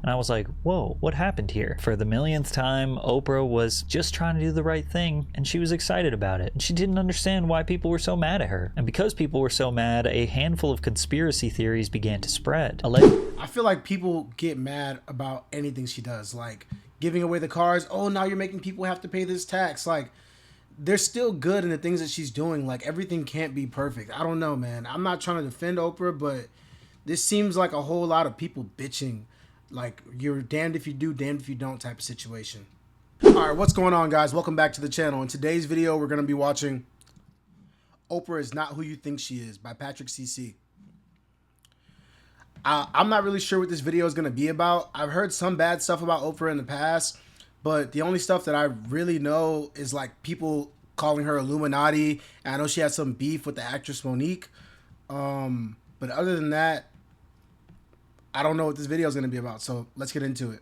And I was like, whoa, what happened here? For the millionth time, Oprah was just trying to do the right thing, and she was excited about it. And she didn't understand why people were so mad at her. And because people were so mad, a handful of conspiracy theories began to spread. I feel like people get mad about anything she does, like giving away the cars. Oh, now you're making people have to pay this tax. Like, they're still good in the things that she's doing. Like, everything can't be perfect. I don't know, man. I'm not trying to defend Oprah, but this seems like a whole lot of people bitching. Like, you're damned if you do, damned if you don't type of situation. All right, what's going on, guys? Welcome back to the channel. In today's video, we're going to be watching Oprah Is Not Who You Think She Is by Patrick CC. I'm not really sure what this video is going to be about. I've heard some bad stuff about Oprah in the past, but the only stuff that I really know is like people calling her Illuminati. And I know she had some beef with the actress Monique. But other than that, I don't know what this video is going to be about. So let's get into it.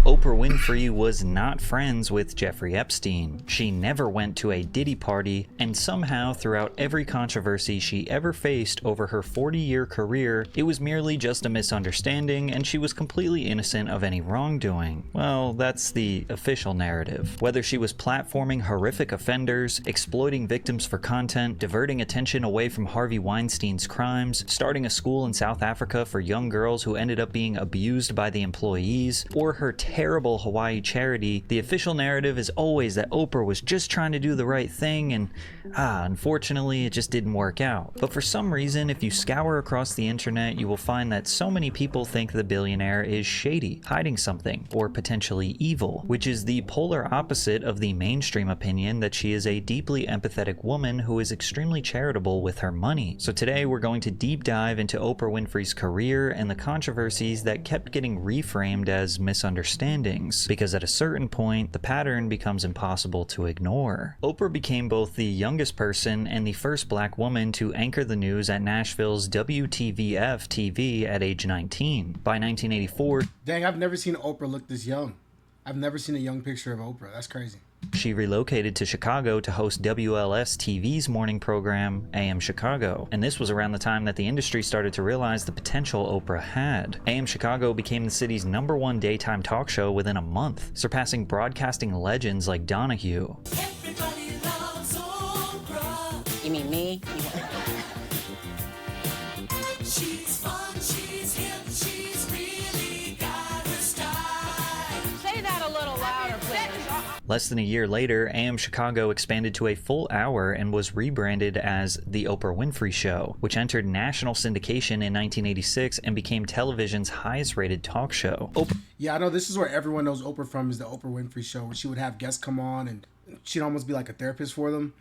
Oprah Winfrey was not friends with Jeffrey Epstein. She never went to a Diddy party, and somehow throughout every controversy she ever faced over her 40-year career, it was merely just a misunderstanding and she was completely innocent of any wrongdoing. Well, that's the official narrative. Whether she was platforming horrific offenders, exploiting victims for content, diverting attention away from Harvey Weinstein's crimes, starting a school in South Africa for young girls who ended up being abused by the employees, or her terrible Hawaii charity, the official narrative is always that Oprah was just trying to do the right thing and, unfortunately, it just didn't work out. But for some reason, if you scour across the internet, you will find that so many people think the billionaire is shady, hiding something, or potentially evil, which is the polar opposite of the mainstream opinion that she is a deeply empathetic woman who is extremely charitable with her money. So today we're going to deep dive into Oprah Winfrey's career and the controversies that kept getting reframed as misunderstandings, because at a certain point, the pattern becomes impossible to ignore. Oprah became both the youngest person and the first black woman to anchor the news at Nashville's WTVF TV at age 19. By 1984, dang, I've never seen Oprah look this young. I've never seen a young picture of Oprah. That's crazy. She relocated to Chicago to host WLS TV's morning program, AM Chicago, and this was around the time that the industry started to realize the potential Oprah had. AM Chicago became the city's #1 daytime talk show within a month, surpassing broadcasting legends like Donahue. Everybody loves Oprah. You mean me? She's fun, she's hip, she's really got her style. Say that a little louder, please. Less than a year later, AM Chicago expanded to a full hour and was rebranded as The Oprah Winfrey Show, which entered national syndication in 1986 and became television's highest rated talk show. Yeah, I know this is where everyone knows Oprah from, is the Oprah Winfrey Show, where she would have guests come on and she'd almost be like a therapist for them.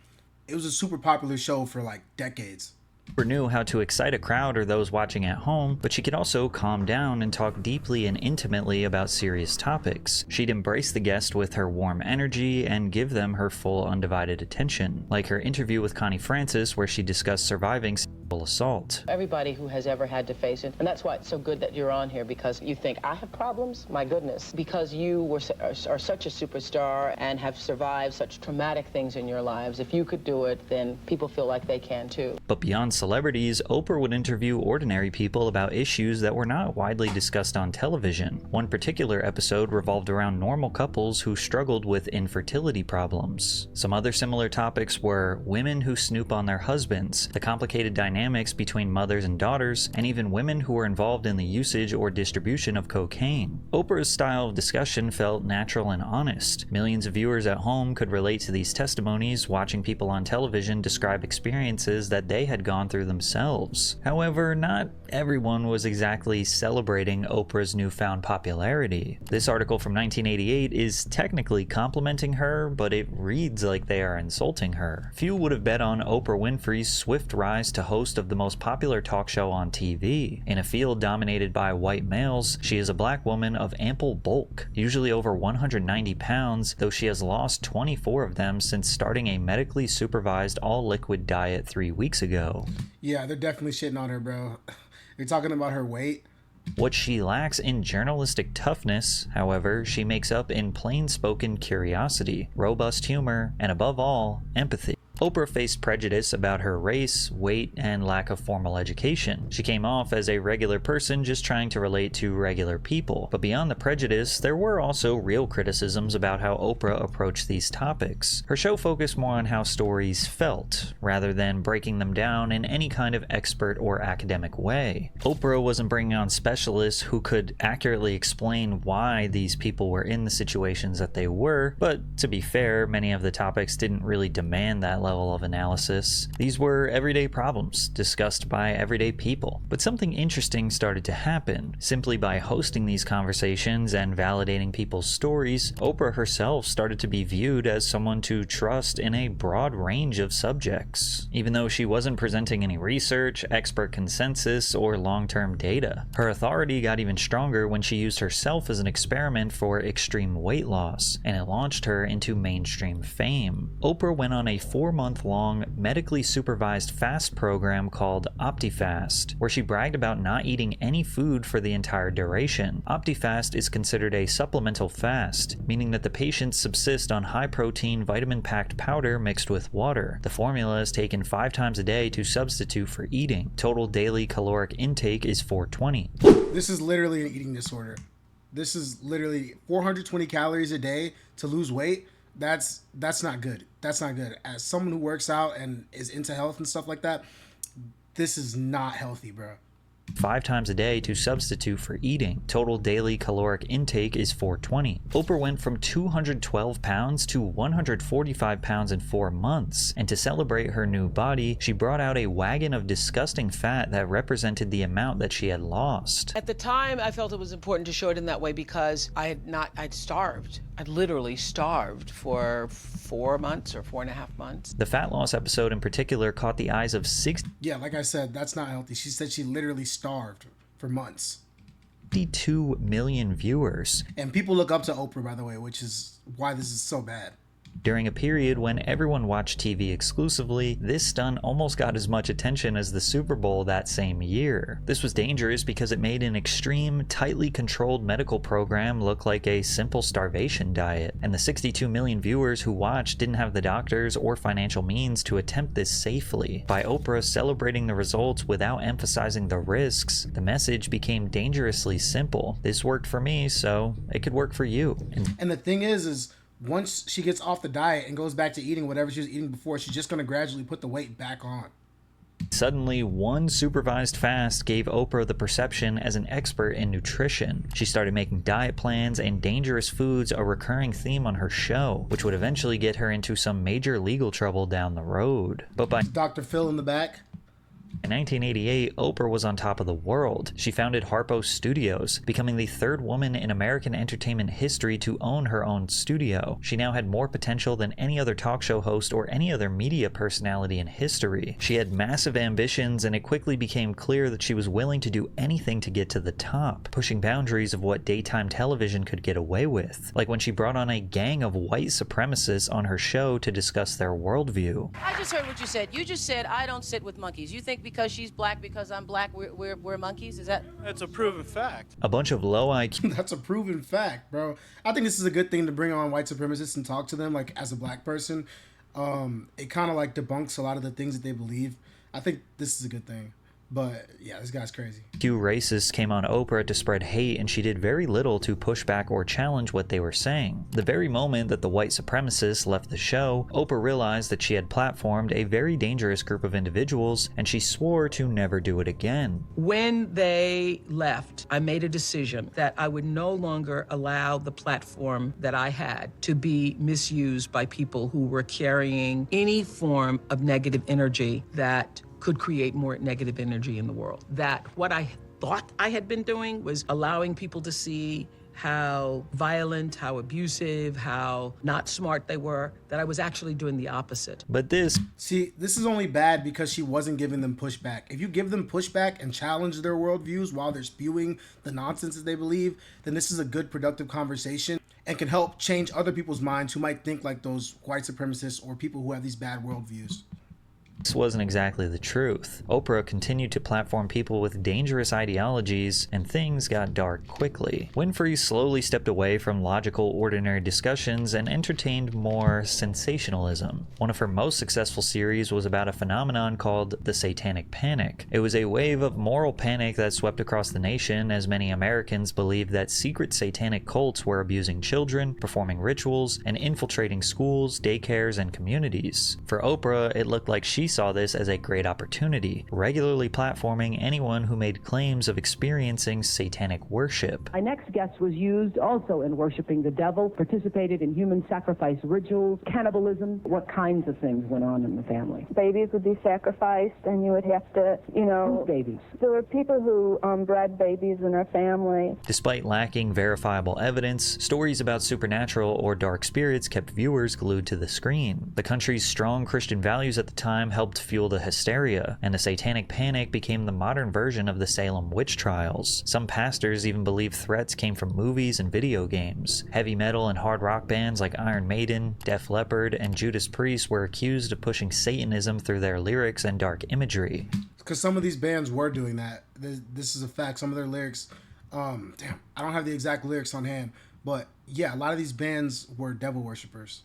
It was a super popular show for like decades. Oprah knew how to excite a crowd or those watching at home, but she could also calm down and talk deeply and intimately about serious topics. She'd embrace the guest with her warm energy and give them her full undivided attention, like her interview with Connie Francis where she discussed surviving sexual assault. Everybody who has ever had to face it, and that's why it's so good that you're on here, because you think, I have problems? My goodness. Because you are such a superstar and have survived such traumatic things in your lives, if you could do it, then people feel like they can too. But beyond celebrities, Oprah would interview ordinary people about issues that were not widely discussed on television. One particular episode revolved around normal couples who struggled with infertility problems. Some other similar topics were women who snoop on their husbands, the complicated dynamics between mothers and daughters, and even women who were involved in the usage or distribution of cocaine. Oprah's style of discussion felt natural and honest. Millions of viewers at home could relate to these testimonies, watching people on television describe experiences that they had gone through themselves. However, not everyone was exactly celebrating Oprah's newfound popularity. This article from 1988 is technically complimenting her, but it reads like they are insulting her. Few would have bet on Oprah Winfrey's swift rise to host of the most popular talk show on TV. In a field dominated by white males, she is a black woman of ample bulk, usually over 190 pounds, though she has lost 24 of them since starting a medically supervised all-liquid diet 3 weeks ago. Yeah, they're definitely shitting on her, bro. They're talking about her weight. What she lacks in journalistic toughness, however, she makes up in plain-spoken curiosity, robust humor, and above all, empathy. Oprah faced prejudice about her race, weight, and lack of formal education. She came off as a regular person just trying to relate to regular people. But beyond the prejudice, there were also real criticisms about how Oprah approached these topics. Her show focused more on how stories felt, rather than breaking them down in any kind of expert or academic way. Oprah wasn't bringing on specialists who could accurately explain why these people were in the situations that they were, but to be fair, many of the topics didn't really demand that level of analysis. These were everyday problems discussed by everyday people. But something interesting started to happen. Simply by hosting these conversations and validating people's stories, Oprah herself started to be viewed as someone to trust in a broad range of subjects, even though she wasn't presenting any research, expert consensus, or long-term data. Her authority got even stronger when she used herself as an experiment for extreme weight loss, and it launched her into mainstream fame. Oprah went on a 4-month-long medically supervised fast program called OptiFast, where she bragged about not eating any food for the entire duration. OptiFast is considered a supplemental fast, meaning that the patients subsist on high-protein, vitamin-packed powder mixed with water. The formula is taken 5 times a day to substitute for eating. Total daily caloric intake is 420. This is literally an eating disorder. This is literally 420 calories a day to lose weight. That's not good. That's not good. As someone who works out and is into health and stuff like that, this is not healthy, bro. 5 times a day to substitute for eating. Total daily caloric intake is 420. Oprah went from 212 pounds to 145 pounds in 4 months, and to celebrate her new body, she brought out a wagon of disgusting fat that represented the amount that she had lost. At the time, I felt it was important to show it in that way because I'd starved. I'd literally starved for 4 months or 4.5 months. The fat loss episode in particular caught the eyes of 62 Yeah, like I said, that's not healthy. She said she literally starved for months. million viewers. And people look up to Oprah, by the way, which is why this is so bad. During a period when everyone watched TV exclusively, this stunt almost got as much attention as the Super Bowl that same year. This was dangerous because it made an extreme, tightly controlled medical program look like a simple starvation diet, and the 62 million viewers who watched didn't have the doctors or financial means to attempt this safely. By Oprah celebrating the results without emphasizing the risks, the message became dangerously simple. This worked for me, so it could work for you. And the thing is once she gets off the diet and goes back to eating whatever she was eating before, she's just going to gradually put the weight back on. Suddenly, one supervised fast gave Oprah the perception as an expert in nutrition. She started making diet plans and dangerous foods a recurring theme on her show, which would eventually get her into some major legal trouble down the road. But by Dr. Phil in the back. In 1988, Oprah was on top of the world. She founded Harpo Studios, becoming the 3rd woman in American entertainment history to own her own studio. She now had more potential than any other talk show host or any other media personality in history. She had massive ambitions, and it quickly became clear that she was willing to do anything to get to the top, pushing boundaries of what daytime television could get away with. Like when she brought on a gang of white supremacists on her show to discuss their worldview. I just heard what you said. You just said, I don't sit with monkeys. You think because she's black, because I'm black, we're monkeys? Is that? That's a proven fact. A bunch of low IQ That's a proven fact, bro. I think this is a good thing to bring on white supremacists and talk to them, like, as a black person. It kind of, like, debunks a lot of the things that they believe. I think this is a good thing. But, yeah, this guy's crazy. Few racists came on Oprah to spread hate, and she did very little to push back or challenge what they were saying. The very moment that the white supremacists left the show, Oprah realized that she had platformed a very dangerous group of individuals, and she swore to never do it again. When they left, I made a decision that I would no longer allow the platform that I had to be misused by people who were carrying any form of negative energy that could create more negative energy in the world. That what I thought I had been doing was allowing people to see how violent, how abusive, how not smart they were, that I was actually doing the opposite. But this is only bad because she wasn't giving them pushback. If you give them pushback and challenge their worldviews while they're spewing the nonsense that they believe, then this is a good, productive conversation and can help change other people's minds who might think like those white supremacists or people who have these bad worldviews. This wasn't exactly the truth. Oprah continued to platform people with dangerous ideologies, and things got dark quickly. Winfrey slowly stepped away from logical, ordinary discussions and entertained more sensationalism. One of her most successful series was about a phenomenon called the Satanic Panic. It was a wave of moral panic that swept across the nation as many Americans believed that secret satanic cults were abusing children, performing rituals, and infiltrating schools, daycares, and communities. For Oprah, it looked like she saw this as a great opportunity, regularly platforming anyone who made claims of experiencing satanic worship. My next guest was used also in worshiping the devil, participated in human sacrifice rituals, cannibalism. What kinds of things went on in the family? Babies would be sacrificed, and you would have to, Babies. There were people who bred babies in our family. Despite lacking verifiable evidence, stories about supernatural or dark spirits kept viewers glued to the screen. The country's strong Christian values at the time helped fuel the hysteria, and the Satanic Panic became the modern version of the Salem witch trials. Some pastors even believed threats came from movies and video games. Heavy metal and hard rock bands like Iron Maiden, Def Leppard, and Judas Priest were accused of pushing Satanism through their lyrics and dark imagery. Because some of these bands were doing that. This is a fact. Some of their lyrics, I don't have the exact lyrics on hand, but yeah, a lot of these bands were devil worshippers.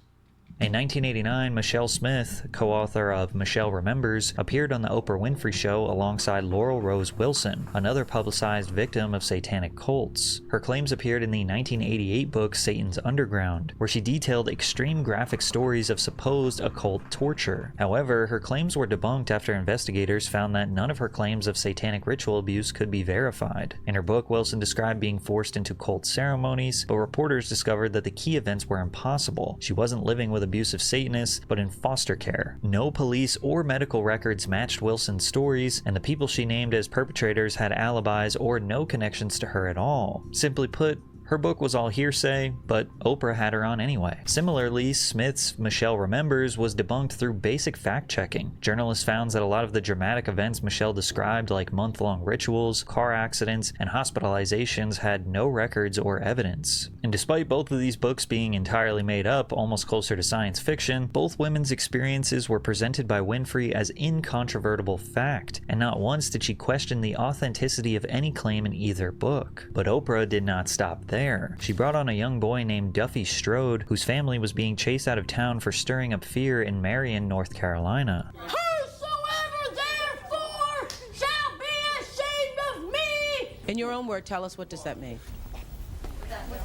In 1989, Michelle Smith, co-author of Michelle Remembers, appeared on the Oprah Winfrey Show alongside Laurel Rose Wilson, another publicized victim of satanic cults. Her claims appeared in the 1988 book Satan's Underground, where she detailed extreme graphic stories of supposed occult torture. However, her claims were debunked after investigators found that none of her claims of satanic ritual abuse could be verified. In her book, Wilson described being forced into cult ceremonies, but reporters discovered that the key events were impossible. She wasn't living with abusive Satanists, but in foster care. No police or medical records matched Wilson's stories, and the people she named as perpetrators had alibis or no connections to her at all. Simply put, her book was all hearsay, but Oprah had her on anyway. Similarly, Smith's Michelle Remembers was debunked through basic fact-checking. Journalists found that a lot of the dramatic events Michelle described, like month-long rituals, car accidents, and hospitalizations, had no records or evidence. And despite both of these books being entirely made up, almost closer to science fiction, both women's experiences were presented by Winfrey as incontrovertible fact, and not once did she question the authenticity of any claim in either book. But Oprah did not stop there. She brought on a young boy named Duffy Strode, whose family was being chased out of town for stirring up fear in Marion, North Carolina. Whosoever therefore shall be ashamed of me. In your own word, tell us, what does that mean?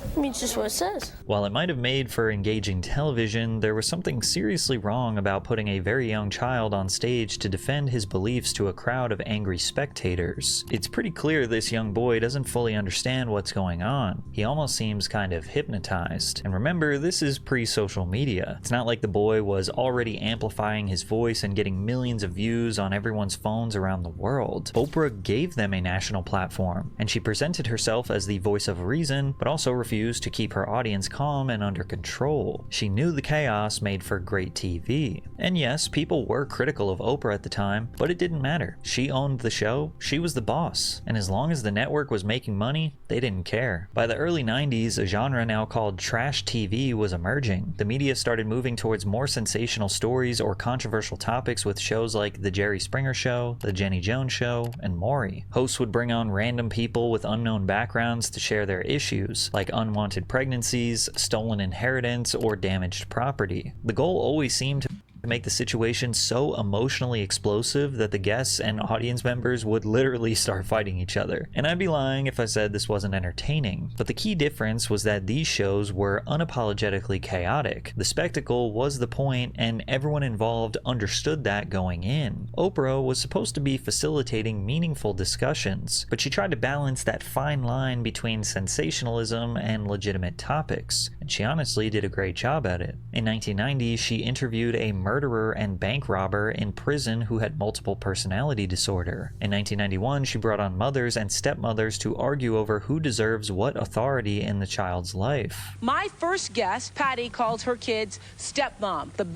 It means just what it says. While it might have made for engaging television, there was something seriously wrong about putting a very young child on stage to defend his beliefs to a crowd of angry spectators. It's pretty clear this young boy doesn't fully understand what's going on. He almost seems kind of hypnotized. And remember, this is pre-social media. It's not like the boy was already amplifying his voice and getting millions of views on everyone's phones around the world. Oprah gave them a national platform, and she presented herself as the voice of reason, but also refused to keep her audience calm and under control. She knew the chaos made for great TV. And yes, people were critical of Oprah at the time, but it didn't matter. She owned the show, she was the boss, and as long as the network was making money, they didn't care. By the early 90s, a genre now called trash TV was emerging. The media started moving towards more sensational stories or controversial topics with shows like The Jerry Springer Show, The Jenny Jones Show, and Maury. Hosts would bring on random people with unknown backgrounds to share their issues, like unwanted pregnancies, stolen inheritance, or damaged property. The goal always seemed to make the situation so emotionally explosive that the guests and audience members would literally start fighting each other. And I'd be lying if I said this wasn't entertaining. But the key difference was that these shows were unapologetically chaotic. The spectacle was the point, and everyone involved understood that going in. Oprah was supposed to be facilitating meaningful discussions, but she tried to balance that fine line between sensationalism and legitimate topics, and she honestly did a great job at it. In 1990, she interviewed a murderer and bank robber in prison who had multiple personality disorder. In 1991, she brought on mothers and stepmothers to argue over who deserves what authority in the child's life. My first guest, Patty, called her kids stepmom. The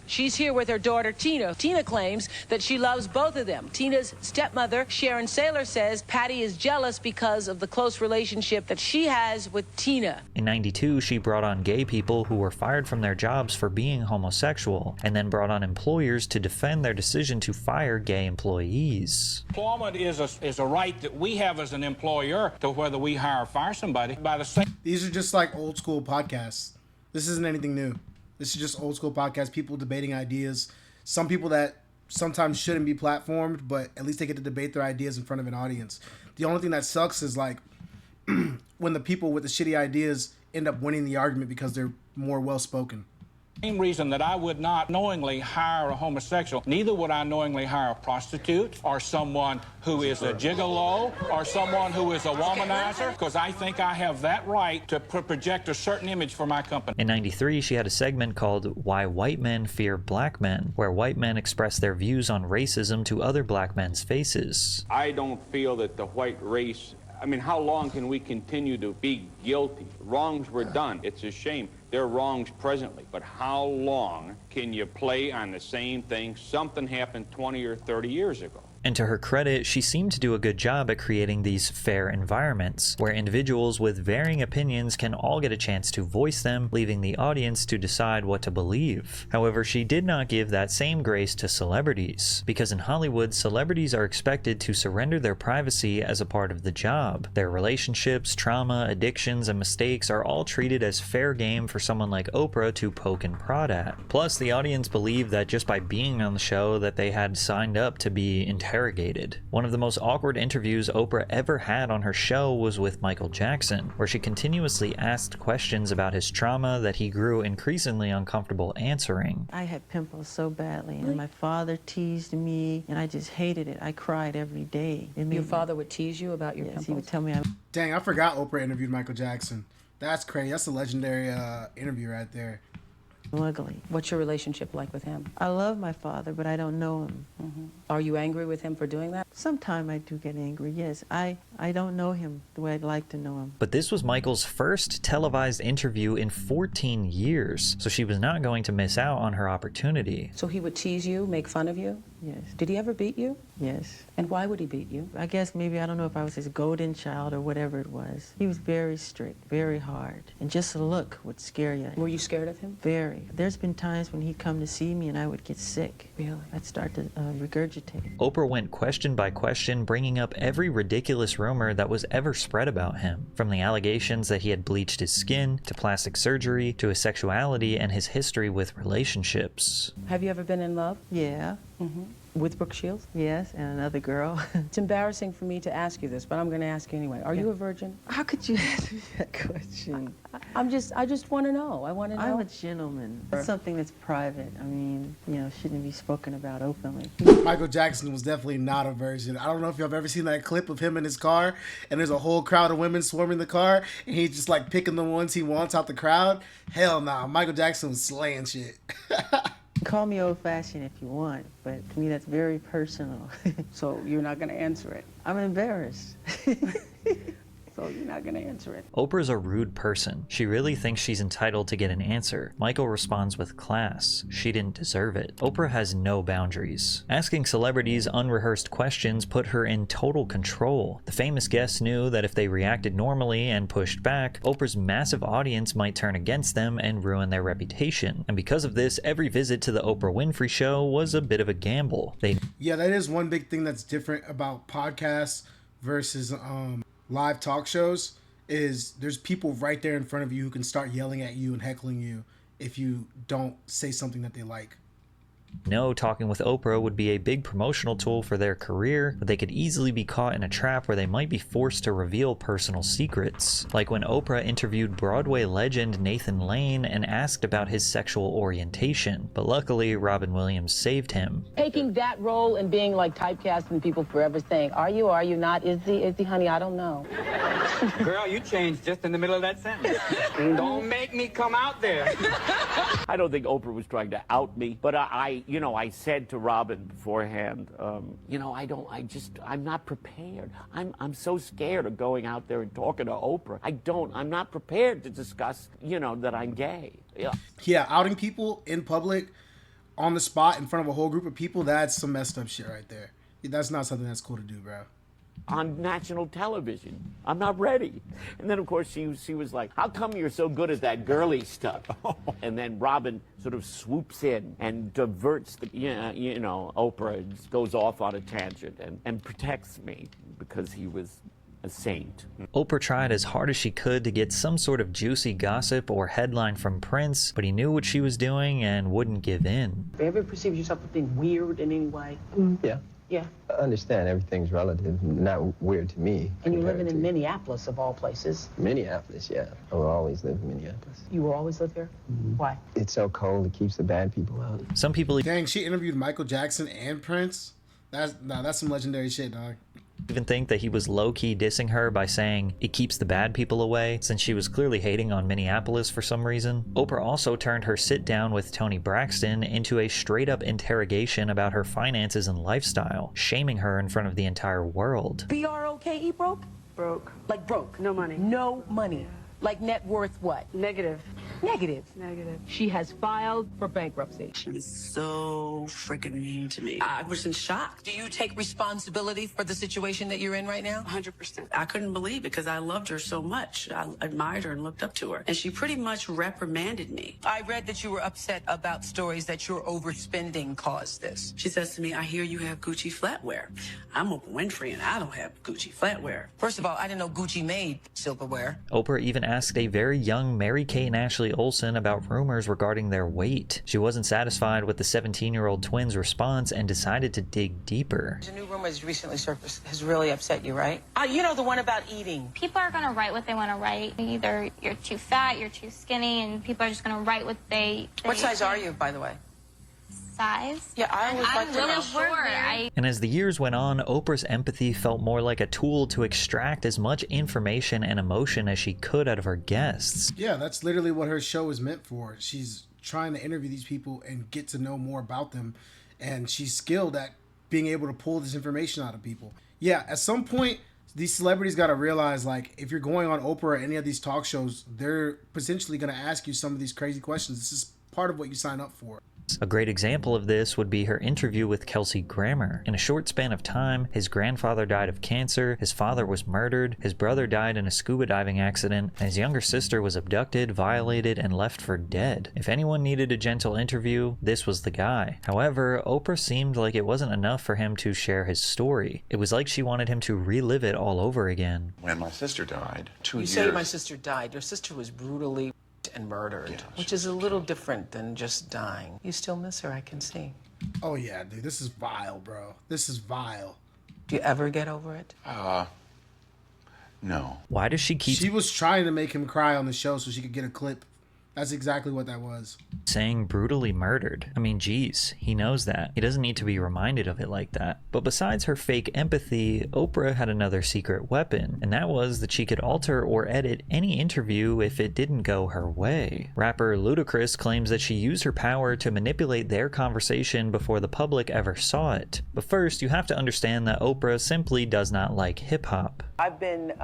She's here with her daughter, Tina. Tina claims that she loves both of them. Tina's stepmother, Sharon Saylor, says Patty is jealous because of the close relationship that she has with Tina. In '92, she brought on gay people who were fired from their jobs for being homosexual, and then brought on employers to defend their decision to fire gay employees. Employment is a right that we have as an employer to whether we hire or fire somebody by the same. These are just like old school podcasts. This isn't anything new. This is just old school podcasts, people debating ideas. Some people that sometimes shouldn't be platformed, but at least they get to debate their ideas in front of an audience. The only thing that sucks is like when the people with the shitty ideas end up winning the argument because they're more well-spoken. Same reason that I would not knowingly hire a homosexual, neither would I knowingly hire a prostitute or someone who is a gigolo or someone who is a womanizer, because I think I have that right to project a certain image for my company. In '93, she had a segment called Why White Men Fear Black Men, where white men express their views on racism to other black men's faces. I don't feel that the white race, I mean, how long can we continue to be guilty? Wrongs were done. It's a shame. There are wrongs presently. But how long can you play on the same thing? Something happened 20 or 30 years ago. And to her credit, she seemed to do a good job at creating these fair environments, where individuals with varying opinions can all get a chance to voice them, leaving the audience to decide what to believe. However, she did not give that same grace to celebrities, because in Hollywood, celebrities are expected to surrender their privacy as a part of the job. Their relationships, trauma, addictions, and mistakes are all treated as fair game for someone like Oprah to poke and prod at. Plus, the audience believed that just by being on the show that they had signed up to be interrogated. One of the most awkward interviews Oprah ever had on her show was with Michael Jackson, where she continuously asked questions about his trauma that he grew increasingly uncomfortable answering. I had pimples so badly, and my father teased me, and I just hated it. I cried every day. Your father would tease you about your pimples? He would tell me Dang, I forgot Oprah interviewed Michael Jackson. That's crazy. That's a legendary interview right there. ugly. What's your relationship like with him? I love my father, but I don't know him. Mm-hmm. Are you angry with him for doing that? Sometimes I do get angry, yes. I don't know him the way I'd like to know him. But this was Michael's first televised interview in 14 years, so she was not going to miss out on her opportunity. So he would tease you, make fun of you? Yes. Did he ever beat you? Yes. And why would he beat you? I guess maybe, I don't know if I was his golden child or whatever it was. He was very strict, very hard, and just a look would scare you. Were you scared of him? Very. There's been times when he'd come to see me and I would get sick. Really? I'd start to regurgitate. Oprah went question by question, bringing up every ridiculous rumor that was ever spread about him, from the allegations that he had bleached his skin, to plastic surgery, to his sexuality and his history with relationships. Have you ever been in love? Yeah. Mm-hmm. With Brooke Shields? Yes, and another girl. It's embarrassing for me to ask you this, but I'm going to ask you anyway. Are you a virgin? How could you ask me that question? I just want to know. I want to know. I'm a gentleman. It's something that's private. I mean, shouldn't be spoken about openly. Michael Jackson was definitely not a virgin. I don't know if y'all have ever seen that clip of him in his car, and there's a whole crowd of women swarming the car, and he's just like picking the ones he wants out the crowd. Hell nah, Michael Jackson was slaying shit. Call me old-fashioned if you want, but to me that's very personal. So you're not going to answer it? I'm embarrassed. So you're not going to answer it? Oprah's a rude person. She really thinks she's entitled to get an answer. Michael responds with class. She didn't deserve it. Oprah has no boundaries. Asking celebrities unrehearsed questions put her in total control. The famous guests knew that if they reacted normally and pushed back, Oprah's massive audience might turn against them and ruin their reputation. And because of this, every visit to the Oprah Winfrey Show was a bit of a gamble. Yeah, that is one big thing that's different about podcasts versus live talk shows, is there's people right there in front of you who can start yelling at you and heckling you if you don't say something that they like. No, talking with Oprah would be a big promotional tool for their career, but they could easily be caught in a trap where they might be forced to reveal personal secrets. Like when Oprah interviewed Broadway legend Nathan Lane and asked about his sexual orientation, but luckily Robin Williams saved him. Taking that role and being like typecast and people forever saying, are you not? Is he, honey, I don't know. Girl, you changed just in the middle of that sentence. Don't make me come out there. I don't think Oprah was trying to out me, but I said to Robin beforehand, I'm not prepared. I'm so scared of going out there and talking to Oprah. I'm not prepared to discuss, that I'm gay. Yeah, outing people in public on the spot in front of a whole group of people, that's some messed up shit right there. That's not something that's cool to do, bro. On national television. I'm not ready. And then, of course, she was like, how come you're so good at that girly stuff? And then Robin sort of swoops in and diverts the, Oprah goes off on a tangent and protects me because he was a saint. Oprah tried as hard as she could to get some sort of juicy gossip or headline from Prince, but he knew what she was doing and wouldn't give in. Have you ever perceived yourself as being weird in any way? Yeah. Yeah. I understand everything's relative, not weird to me. And you're living in Minneapolis, of all places. Minneapolis, yeah. I will always live in Minneapolis. You will always live here? Why? It's so cold, it keeps the bad people out. Some people... Dang, she interviewed Michael Jackson and Prince? That's some legendary shit, dog. Even think that he was low-key dissing her by saying it keeps the bad people away, since she was clearly hating on Minneapolis for some reason. Oprah also turned her sit-down with Toni Braxton into a straight-up interrogation about her finances and lifestyle, shaming her in front of the entire world. B-R-O-K-E, broke? Broke. Like broke? No money. No money. Like net worth what? Negative. Negative. Negative. She has filed for bankruptcy. She was so freaking mean to me. I was in shock. Do you take responsibility for the situation that you're in right now? 100%. I couldn't believe it because I loved her so much. I admired her and looked up to her. And she pretty much reprimanded me. I read that you were upset about stories that your overspending caused this. She says to me, I hear you have Gucci flatware. I'm Oprah Winfrey and I don't have Gucci flatware. First of all, I didn't know Gucci made silverware. Oprah even asked a very young Mary-Kate and Ashley Olsen about rumors regarding their weight. She wasn't satisfied with the 17-year-old twins' response and decided to dig deeper. There's a new rumor that's recently surfaced. Has really upset you, right? You know, the one about eating. People are going to write what they want to write. Either you're too fat, you're too skinny, and people are just going to write what they What size are you, by the way? Size. Yeah, I always like to know. Really short. And as the years went on, Oprah's empathy felt more like a tool to extract as much information and emotion as she could out of her guests. Yeah, that's literally what her show is meant for. She's trying to interview these people and get to know more about them, and she's skilled at being able to pull this information out of people. Yeah, at some point, these celebrities got to realize, like, if you're going on Oprah or any of these talk shows, they're potentially going to ask you some of these crazy questions. This is part of what you sign up for. A great example of this would be her interview with Kelsey Grammer. In a short span of time, his grandfather died of cancer, his father was murdered, his brother died in a scuba diving accident, and his younger sister was abducted, violated, and left for dead. If anyone needed a gentle interview, this was the guy. However, Oprah seemed like it wasn't enough for him to share his story. It was like she wanted him to relive it all over again. When my sister died, 2 years... You say my sister died. Your sister was brutally and murdered, yeah, which is a little different than just dying. You still miss her, I can see. Oh yeah, dude, this is vile, bro. This is vile. Do you ever get over it? No. Why does she keep... She was trying to make him cry on the show so she could get a clip. That's exactly what that was. saying brutally murdered? I mean, geez, he knows that. He doesn't need to be reminded of it like that. But besides her fake empathy, Oprah had another secret weapon, and that was that she could alter or edit any interview if it didn't go her way. Rapper Ludacris claims that she used her power to manipulate their conversation before the public ever saw it. But first, you have to understand that Oprah simply does not like hip-hop. I've been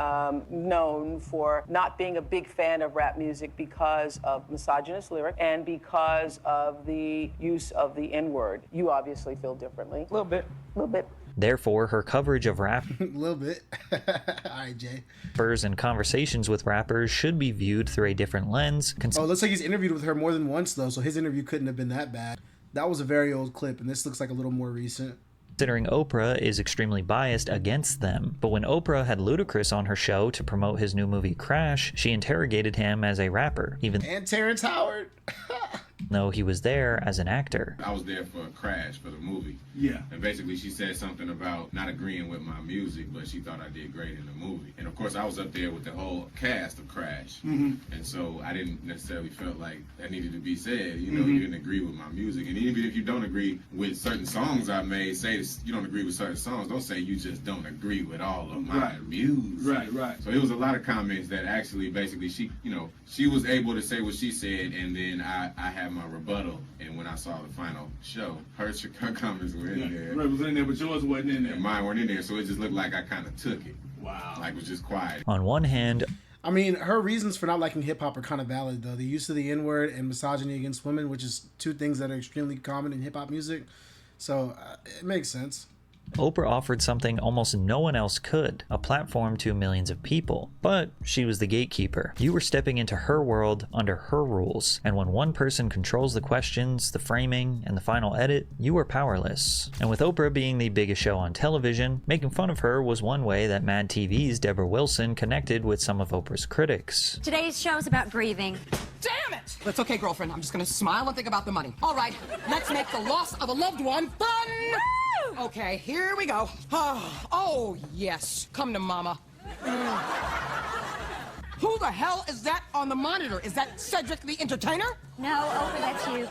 known for not being a big fan of rap music because of misogynist lyrics and because of the use of the N-word. You obviously feel differently. A little bit. A little bit. Therefore, her coverage of rap a little bit. All right, Jay. rappers and conversations with rappers should be viewed through a different lens. Oh, it looks like he's interviewed with her more than once, though, so his interview couldn't have been that bad. That was a very old clip, and this looks like a little more recent. Considering Oprah is extremely biased against them. But when Oprah had Ludacris on her show to promote his new movie Crash, she interrogated him as a rapper, even and Terrence Howard. though he was there as an actor. I was there for Crash, for the movie. Yeah. And basically she said something about not agreeing with my music, but she thought I did great in the movie. And of course I was up there with the whole cast of Crash. Mm-hmm. And so I didn't necessarily feel like that needed to be said. You know, you didn't agree with my music. And even if you don't agree with certain songs I made, say you don't agree with certain songs, don't say you just don't agree with all of my music. Right. So it was a lot of comments that actually basically she was able to say what she said, and then I had my rebuttal, and when I saw the final show, her comments were in there. Right, was in there, but yours wasn't in there. And mine weren't in there, so it just looked like I kind of took it. Wow. Like, was just quiet. On one hand, I mean, her reasons for not liking hip hop are kind of valid, though. The use of the N word and misogyny against women, which is two things that are extremely common in hip hop music. So it makes sense. Oprah offered something almost no one else could, a platform to millions of people. But she was the gatekeeper. You were stepping into her world under her rules, and when one person controls the questions, the framing, and the final edit, you are powerless. And with Oprah being the biggest show on television, making fun of her was one way that Mad TV's Deborah Wilson connected with some of Oprah's critics. Today's show is about grieving. Damn it! That's okay, girlfriend. I'm just gonna smile and think about the money. All right, let's make the loss of a loved one fun! Okay, here we go. Oh, yes. Come to mama. Who the hell is that on the monitor? Is that Cedric the Entertainer? No, Oprah, that's you.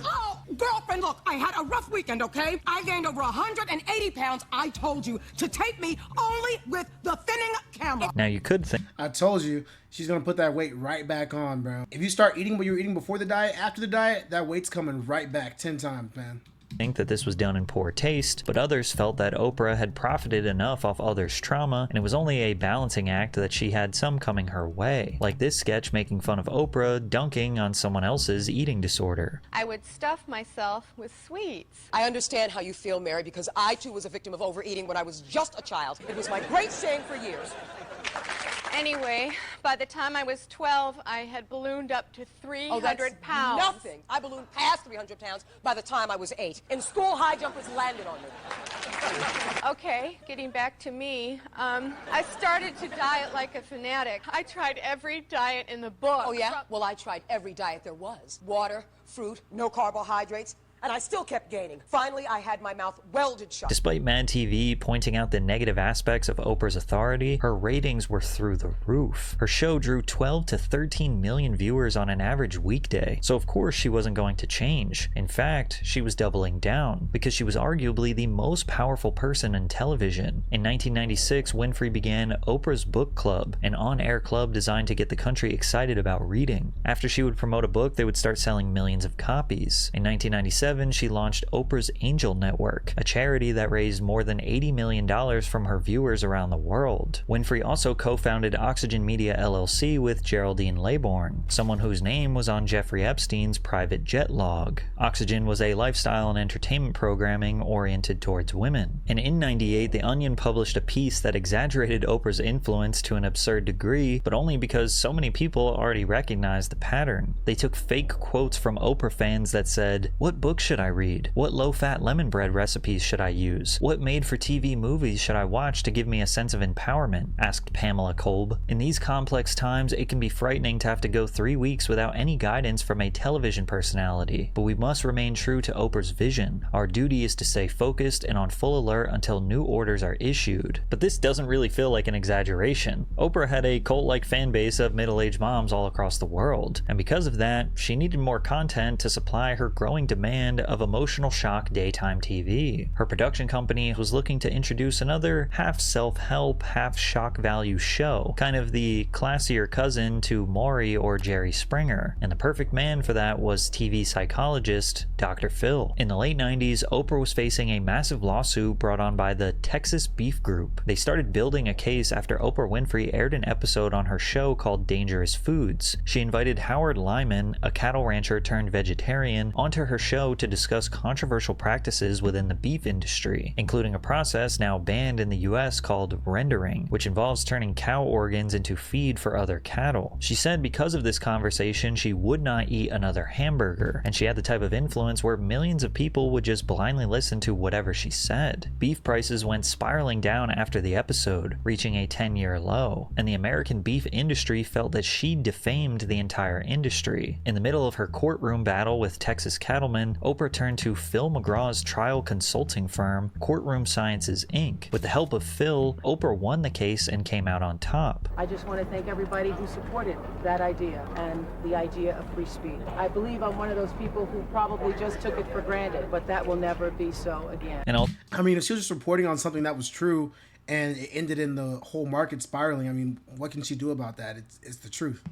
Oh, girlfriend, look, I had a rough weekend, okay? I gained over 180 pounds. I told you to take me only with the thinning camera. Now you could think, I told you, she's going to put that weight right back on, bro. If you start eating what you were eating before the diet, after the diet, that weight's coming right back 10 times, man. that this was done in poor taste, but others felt that Oprah had profited enough off others' trauma, and it was only a balancing act that she had some coming her way, like this sketch making fun of Oprah dunking on someone else's eating disorder. I would stuff myself with sweets. I understand how you feel, Mary, because I too was a victim of overeating when I was just a child. It was my great saying for years. Anyway, by the time I was 12, I had ballooned up to 300 pounds. Nothing. I ballooned past 300 pounds by the time I was 8. In school, high jumpers landed on me. Okay, getting back to me, I started to diet like a fanatic. I tried every diet in the book. Oh, yeah? Well, I tried every diet there was. Water, fruit, no carbohydrates. And I still kept gaining. Finally, I had my mouth welded shut. Despite Mad TV pointing out the negative aspects of Oprah's authority, her ratings were through the roof. Her show drew 12 to 13 million viewers on an average weekday, so of course she wasn't going to change. In fact, she was doubling down, because she was arguably the most powerful person in television. In 1996, Winfrey began Oprah's Book Club, an on-air club designed to get the country excited about reading. After she would promote a book, they would start selling millions of copies. In 1997, she launched Oprah's Angel Network, a charity that raised more than $80 million from her viewers around the world. Winfrey also co-founded Oxygen Media LLC with Geraldine Laybourne, someone whose name was on Jeffrey Epstein's private jet log. Oxygen was a lifestyle and entertainment programming oriented towards women. And in '98, The Onion published a piece that exaggerated Oprah's influence to an absurd degree, but only because so many people already recognized the pattern. They took fake quotes from Oprah fans that said, "What book should I read? What low-fat lemon bread recipes should I use? What made-for-TV movies should I watch to give me a sense of empowerment?" asked Pamela Kolb. In these complex times, it can be frightening to have to go 3 weeks without any guidance from a television personality, but we must remain true to Oprah's vision. Our duty is to stay focused and on full alert until new orders are issued. But this doesn't really feel like an exaggeration. Oprah had a cult-like fan base of middle-aged moms all across the world, and because of that, she needed more content to supply her growing demand of emotional shock daytime TV. Her production company was looking to introduce another half self-help, half shock value show, kind of the classier cousin to Maury or Jerry Springer, and the perfect man for that was TV psychologist Dr. Phil. In the late 90s, Oprah was facing a massive lawsuit brought on by the Texas Beef Group. They started building a case after Oprah Winfrey aired an episode on her show called Dangerous Foods. She invited Howard Lyman, a cattle rancher turned vegetarian, onto her show to discuss controversial practices within the beef industry, including a process now banned in the US called rendering, which involves turning cow organs into feed for other cattle. She said because of this conversation, she would not eat another hamburger, and she had the type of influence where millions of people would just blindly listen to whatever she said. Beef prices went spiraling down after the episode, reaching a 10-year low, and the American beef industry felt that she defamed the entire industry. In the middle of her courtroom battle with Texas cattlemen, Oprah turned to Phil McGraw's trial consulting firm, Courtroom Sciences, Inc. With the help of Phil, Oprah won the case and came out on top. I just want to thank everybody who supported that idea and the idea of free speech. I believe I'm one of those people who probably just took it for granted, but that will never be so again. I mean, if she was just reporting on something that was true and it ended in the whole market spiraling, I mean, what can she do about that? It's the truth.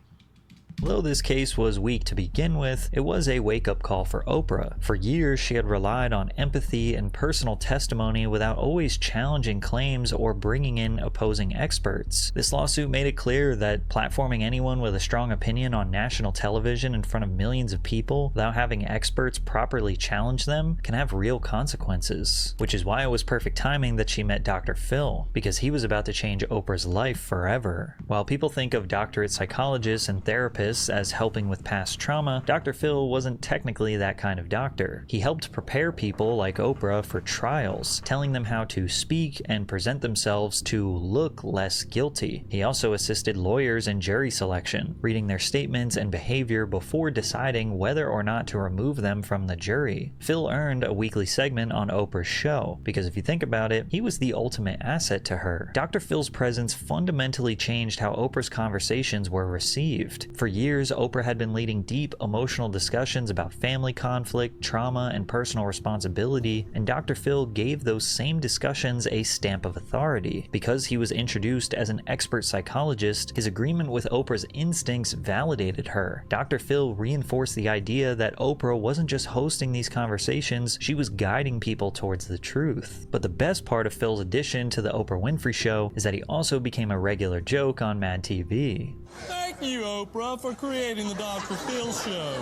Though this case was weak to begin with, it was a wake-up call for Oprah. For years, she had relied on empathy and personal testimony without always challenging claims or bringing in opposing experts. This lawsuit made it clear that platforming anyone with a strong opinion on national television in front of millions of people without having experts properly challenge them can have real consequences. Which is why it was perfect timing that she met Dr. Phil, because he was about to change Oprah's life forever. While people think of doctorate psychologists and therapists as helping with past trauma, Dr. Phil wasn't technically that kind of doctor. He helped prepare people like Oprah for trials, telling them how to speak and present themselves to look less guilty. He also assisted lawyers in jury selection, reading their statements and behavior before deciding whether or not to remove them from the jury. Phil earned a weekly segment on Oprah's show, because if you think about it, he was the ultimate asset to her. Dr. Phil's presence fundamentally changed how Oprah's conversations were received. For years, Oprah had been leading deep emotional discussions about family conflict, trauma, and personal responsibility, and Dr. Phil gave those same discussions a stamp of authority. Because he was introduced as an expert psychologist, his agreement with Oprah's instincts validated her. Dr. Phil reinforced the idea that Oprah wasn't just hosting these conversations, she was guiding people towards the truth. But the best part of Phil's addition to the Oprah Winfrey Show is that he also became a regular joke on Mad TV. Thank you, Oprah, for creating the Dr. Phil Show.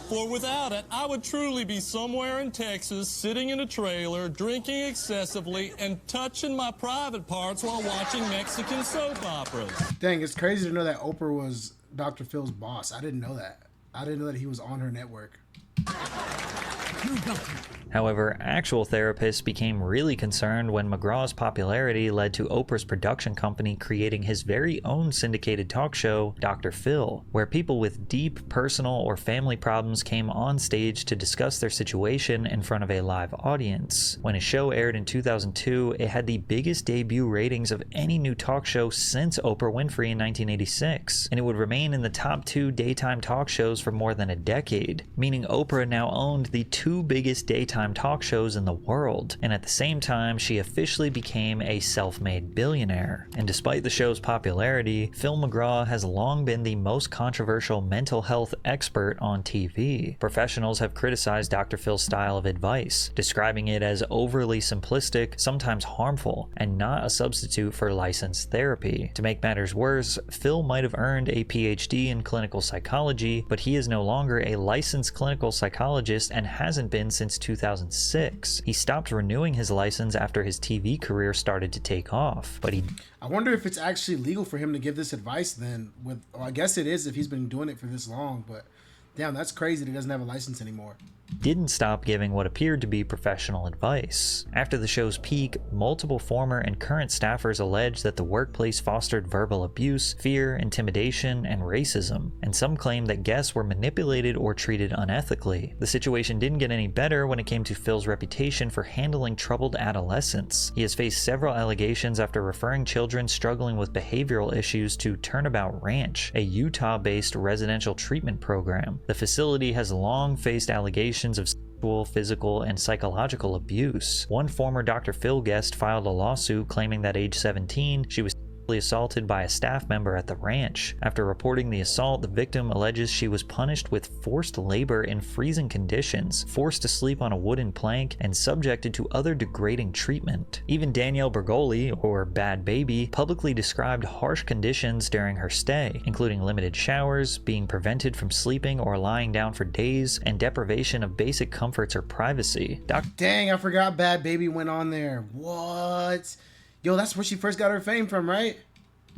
For without it, I would truly be somewhere in Texas, sitting in a trailer, drinking excessively, and touching my private parts while watching Mexican soap operas. Dang, it's crazy to know that Oprah was Dr. Phil's boss. I didn't know that. I didn't know that he was on her network. However, actual therapists became really concerned when McGraw's popularity led to Oprah's production company creating his very own syndicated talk show, Dr. Phil, where people with deep personal or family problems came on stage to discuss their situation in front of a live audience. When his show aired in 2002, it had the biggest debut ratings of any new talk show since Oprah Winfrey in 1986, and it would remain in the top 2 daytime talk shows for more than a decade, meaning Oprah now owned the 2 biggest daytime talk shows in the world, and at the same time she officially became a self-made billionaire. And despite the show's popularity, Phil McGraw has long been the most controversial mental health expert on TV. Professionals have criticized Dr. Phil's style of advice, describing it as overly simplistic, sometimes harmful, and not a substitute for licensed therapy. To make matters worse, Phil might have earned a PhD in clinical psychology, but he is no longer a licensed clinical psychologist and hasn't been since 2006. He stopped renewing his license after his TV career started to take off, but I wonder if it's actually legal for him to give this advice then. Well, I guess it is if he's been doing it for this long, but damn, that's crazy that he doesn't have a license anymore. Didn't stop giving what appeared to be professional advice. After the show's peak, multiple former and current staffers alleged that the workplace fostered verbal abuse, fear, intimidation, and racism, and some claimed that guests were manipulated or treated unethically. The situation didn't get any better when it came to Phil's reputation for handling troubled adolescents. He has faced several allegations after referring children struggling with behavioral issues to Turnabout Ranch, a Utah-based residential treatment program. The facility has long faced allegations of sexual, physical, and psychological abuse. One former Dr. Phil guest filed a lawsuit claiming that age 17, she was assaulted by a staff member at the ranch. After reporting the assault, the victim alleges she was punished with forced labor in freezing conditions, forced to sleep on a wooden plank, and subjected to other degrading treatment. Even Danielle Bergoli, or Bad Baby, publicly described harsh conditions during her stay, including limited showers, being prevented from sleeping or lying down for days, and deprivation of basic comforts or privacy. Dang, I forgot Bad Baby went on there. What? Yo, that's where she first got her fame from, right?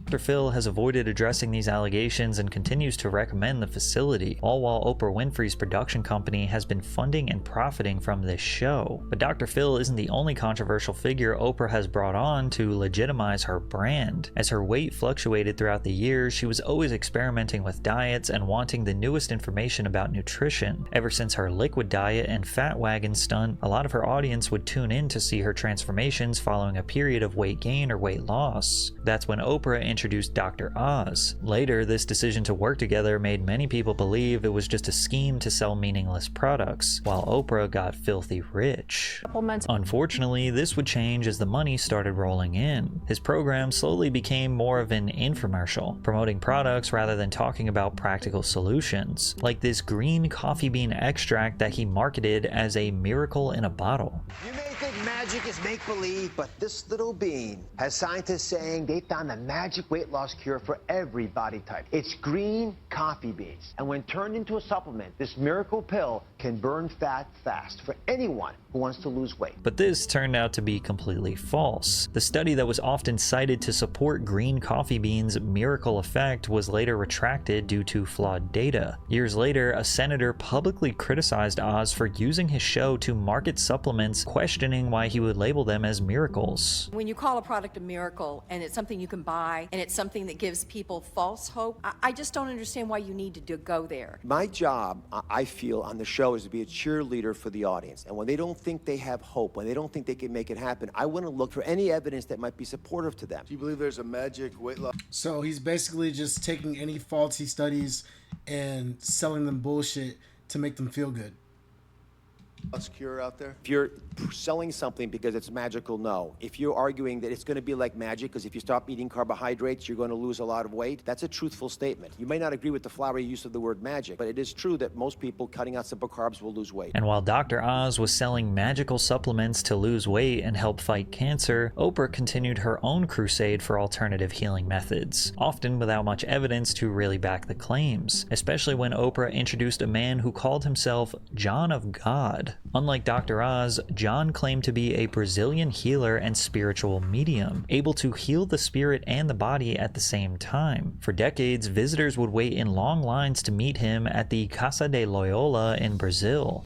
Dr. Phil has avoided addressing these allegations and continues to recommend the facility, all while Oprah Winfrey's production company has been funding and profiting from this show. But Dr. Phil isn't the only controversial figure Oprah has brought on to legitimize her brand. As her weight fluctuated throughout the years, she was always experimenting with diets and wanting the newest information about nutrition. Ever since her liquid diet and fat wagon stunt, a lot of her audience would tune in to see her transformations following a period of weight gain or weight loss. That's when Oprah introduced Dr. Oz. Later, this decision to work together made many people believe it was just a scheme to sell meaningless products, while Oprah got filthy rich. Unfortunately, this would change as the money started rolling in. His program slowly became more of an infomercial, promoting products rather than talking about practical solutions, like this green coffee bean extract that he marketed as a miracle in a bottle. You may think magic is make-believe, but this little bean has scientists saying they found the magic weight loss cure for every body type. It's green coffee beans, and when turned into a supplement, this miracle pill can burn fat fast for anyone who wants to lose weight. But this turned out to be completely false. The study that was often cited to support green coffee beans' miracle effect was later retracted due to flawed data. Years later, a senator publicly criticized Oz for using his show to market supplements, questioning why he would label them as miracles. When you call a product a miracle and it's something you can buy and it's something that gives people false hope, I just don't understand why you need to go there. My job, I feel, on the show is to be a cheerleader for the audience. And when they don't think they have hope, when they don't think they can make it happen, I want to look for any evidence that might be supportive to them. Do you believe there's a magic weight loss? So he's basically just taking any faulty studies and selling them bullshit to make them feel good. Cure out there? If you're selling something because it's magical, no. If you're arguing that it's going to be like magic because if you stop eating carbohydrates, you're going to lose a lot of weight, that's a truthful statement. You may not agree with the flowery use of the word magic, but it is true that most people cutting out simple carbs will lose weight. And while Dr. Oz was selling magical supplements to lose weight and help fight cancer, Oprah continued her own crusade for alternative healing methods, often without much evidence to really back the claims, especially when Oprah introduced a man who called himself John of God. Unlike Dr. Oz, John claimed to be a Brazilian healer and spiritual medium, able to heal the spirit and the body at the same time. For decades, visitors would wait in long lines to meet him at the Casa de Loyola in Brazil.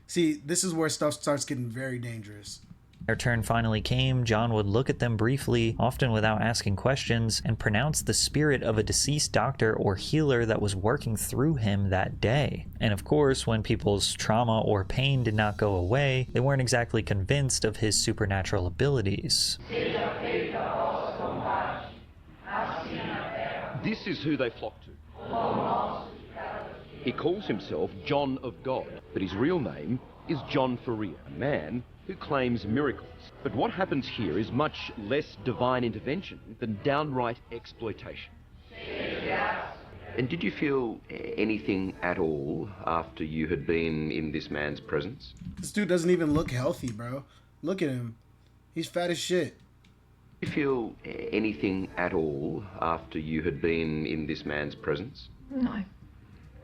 See, this is where stuff starts getting very dangerous. Their turn finally came, John would look at them briefly, often without asking questions, and pronounce the spirit of a deceased doctor or healer that was working through him that day. And of course, when people's trauma or pain did not go away, they weren't exactly convinced of his supernatural abilities. This is who they flock to. He calls himself John of God, but his real name is John Faria, a man who claims miracles. But what happens here is much less divine intervention than downright exploitation. And did you feel anything at all after you had been in this man's presence? This dude doesn't even look healthy, bro. Look at him. He's fat as shit. Did you feel anything at all after you had been in this man's presence? No,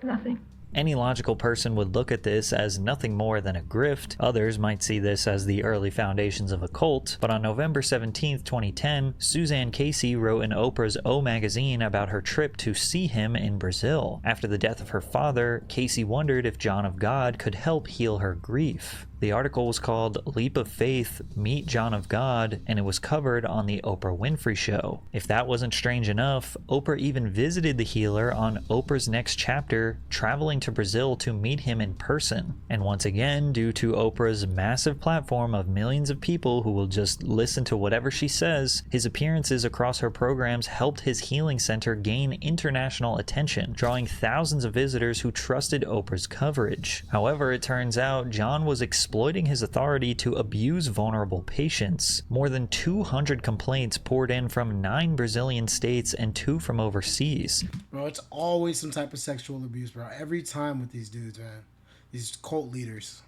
nothing. Any logical person would look at this as nothing more than a grift. Others might see this as the early foundations of a cult. But on November 17, 2010, Suzanne Casey wrote in Oprah's O magazine about her trip to see him in Brazil. After the death of her father, Casey wondered if John of God could help heal her grief. The article was called Leap of Faith, Meet John of God, and it was covered on the Oprah Winfrey Show. If that wasn't strange enough, Oprah even visited the healer on Oprah's Next Chapter, traveling to Brazil to meet him in person. And once again, due to Oprah's massive platform of millions of people who will just listen to whatever she says, his appearances across her programs helped his healing center gain international attention, drawing thousands of visitors who trusted Oprah's coverage. However, it turns out John was exploiting his authority to abuse vulnerable patients. More than 200 complaints poured in from 9 Brazilian states and 2 from overseas. Bro, it's always some type of sexual abuse, bro. Every time with these dudes, man. These cult leaders.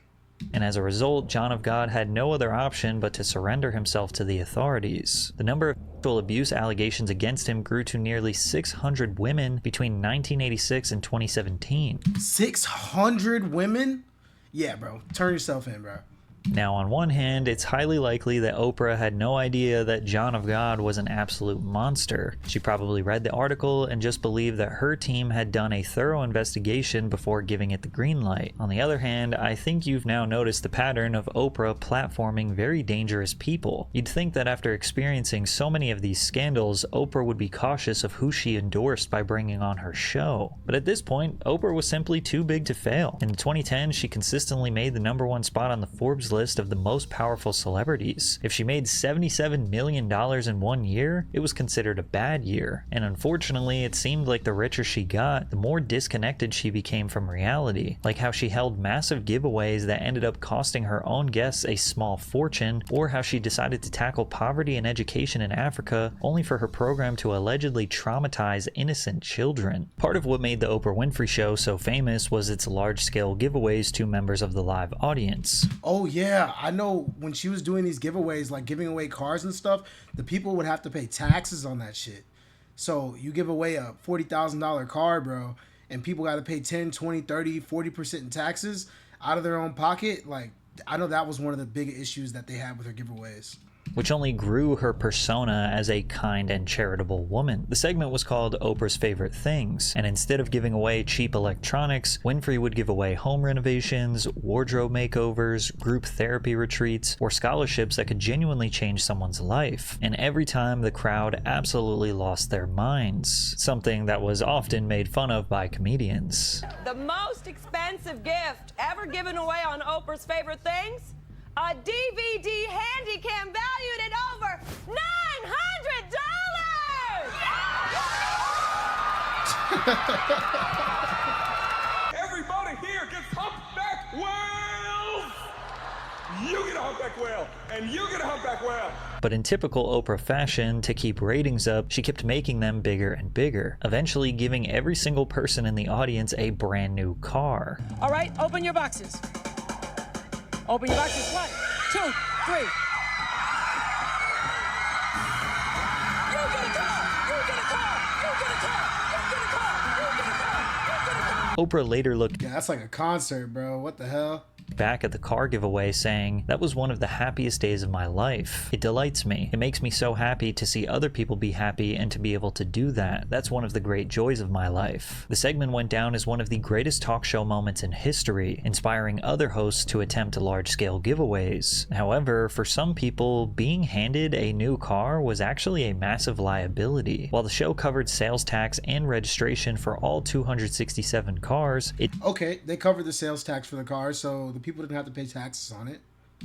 And as a result, John of God had no other option but to surrender himself to the authorities. The number of sexual abuse allegations against him grew to nearly 600 women between 1986 and 2017. 600 women? Yeah, bro. Turn yourself in, bro. Now, on one hand, it's highly likely that Oprah had no idea that John of God was an absolute monster. She probably read the article and just believed that her team had done a thorough investigation before giving it the green light. On the other hand, I think you've now noticed the pattern of Oprah platforming very dangerous people. You'd think that after experiencing so many of these scandals, Oprah would be cautious of who she endorsed by bringing on her show. But at this point, Oprah was simply too big to fail. In 2010, she consistently made the #1 spot on the Forbes Forbes list of the most powerful celebrities. If she made $77 million in 1 year, it was considered a bad year. And unfortunately, it seemed like the richer she got, the more disconnected she became from reality. Like how she held massive giveaways that ended up costing her own guests a small fortune, or how she decided to tackle poverty and education in Africa only for her program to allegedly traumatize innocent children. Part of what made the Oprah Winfrey Show so famous was its large-scale giveaways to members of the live audience. Oh yeah, I know when she was doing these giveaways, like giving away cars and stuff, the people would have to pay taxes on that shit. So you give away a $40,000 car, bro, and people got to pay 10, 20, 30, 40% in taxes out of their own pocket. Like, I know that was one of the big issues that they had with her giveaways, which only grew her persona as a kind and charitable woman. The segment was called Oprah's Favorite Things, and instead of giving away cheap electronics, Winfrey would give away home renovations, wardrobe makeovers, group therapy retreats, or scholarships that could genuinely change someone's life. And every time the crowd absolutely lost their minds, something that was often made fun of by comedians. The most expensive gift ever given away on Oprah's Favorite Things? A DVD handycam valued at over $900! Everybody here gets humpback whales! You get a humpback whale, and you get a humpback whale! But in typical Oprah fashion, to keep ratings up, she kept making them bigger and bigger, eventually giving every single person in the audience a brand new car. All right, open your boxes. Open your boxes. 1, 2, 3. You get a car! You get a car! You get a car! You get a car! You get a car! You get a car! Oprah later looked yeah, that's like a concert, bro. What the hell? back at the car giveaway saying, "That was one of the happiest days of my life. It delights me. It makes me so happy to see other people be happy and to be able to do that. That's one of the great joys of my life." The segment went down as one of the greatest talk show moments in history, inspiring other hosts to attempt large-scale giveaways. However, for some people, being handed a new car was actually a massive liability. While the show covered sales tax and registration for all 267 cars, Okay, they covered the sales tax for the cars, so the people didn't have to pay taxes on it.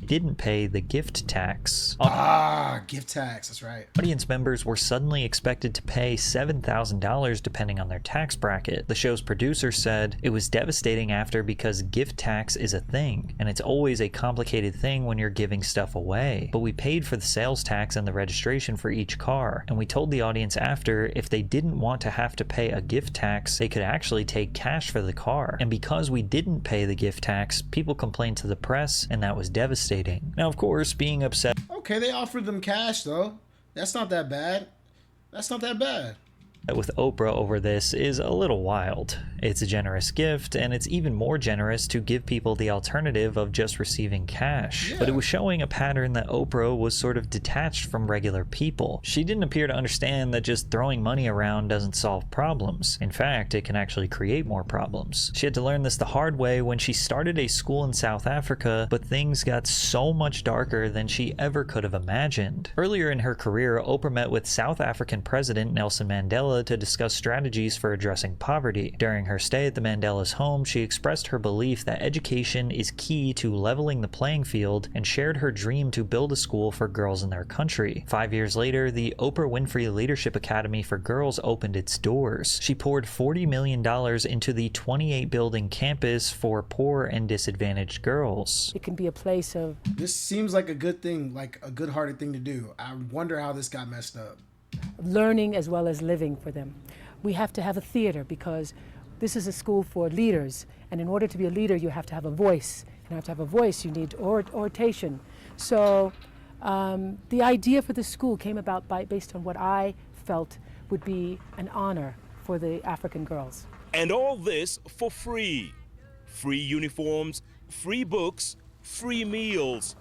didn't pay the gift tax. Gift tax, that's right. Audience members were suddenly expected to pay $7,000 depending on their tax bracket. The show's producer said, "It was devastating after because gift tax is a thing, and it's always a complicated thing when you're giving stuff away. But we paid for the sales tax and the registration for each car, and we told the audience after if they didn't want to have to pay a gift tax, they could actually take cash for the car. And because we didn't pay the gift tax, people complained to the press, and that was devastating." Now, of course, being upset Okay, they offered them cash, though. That's not that bad. That's not that bad. with Oprah over this is a little wild. It's a generous gift, and it's even more generous to give people the alternative of just receiving cash. But it was showing a pattern that Oprah was sort of detached from regular people. She didn't appear to understand that just throwing money around doesn't solve problems. In fact, it can actually create more problems. She had to learn this the hard way when she started a school in South Africa, but things got so much darker than she ever could have imagined. Earlier in her career, Oprah met with South African President Nelson Mandela to discuss strategies for addressing poverty. During her stay at the Mandela's home, she expressed her belief that education is key to leveling the playing field and shared her dream to build a school for girls in their country. 5 years later, the Oprah Winfrey Leadership Academy for Girls opened its doors. She poured $40 million into the 28-building campus for poor and disadvantaged girls. It can be a place of... This seems like a good thing, like a good-hearted thing to do. I wonder how this got messed up. learning as well as living for them. We have to have a theater because this is a school for leaders, and in order to be a leader you have to have a voice. And in order to have a voice you need oration. So the idea for the school came about based on what I felt would be an honor for the African girls. And all this for free. Free uniforms, free books, free meals.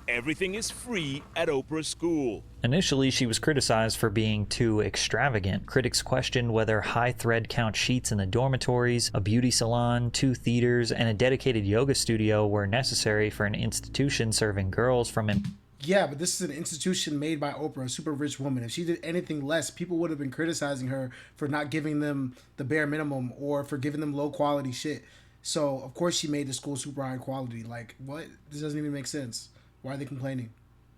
Everything is free at Oprah's school. Initially, she was criticized for being too extravagant. Critics questioned whether high thread count sheets in the dormitories, a beauty salon, 2 theaters, and a dedicated yoga studio were necessary for an institution serving girls from Yeah, but this is an institution made by Oprah, a super rich woman. If she did anything less, people would have been criticizing her for not giving them the bare minimum or for giving them low quality shit. So of course she made the school super high quality. Like, what? This doesn't even make sense. Why are they complaining?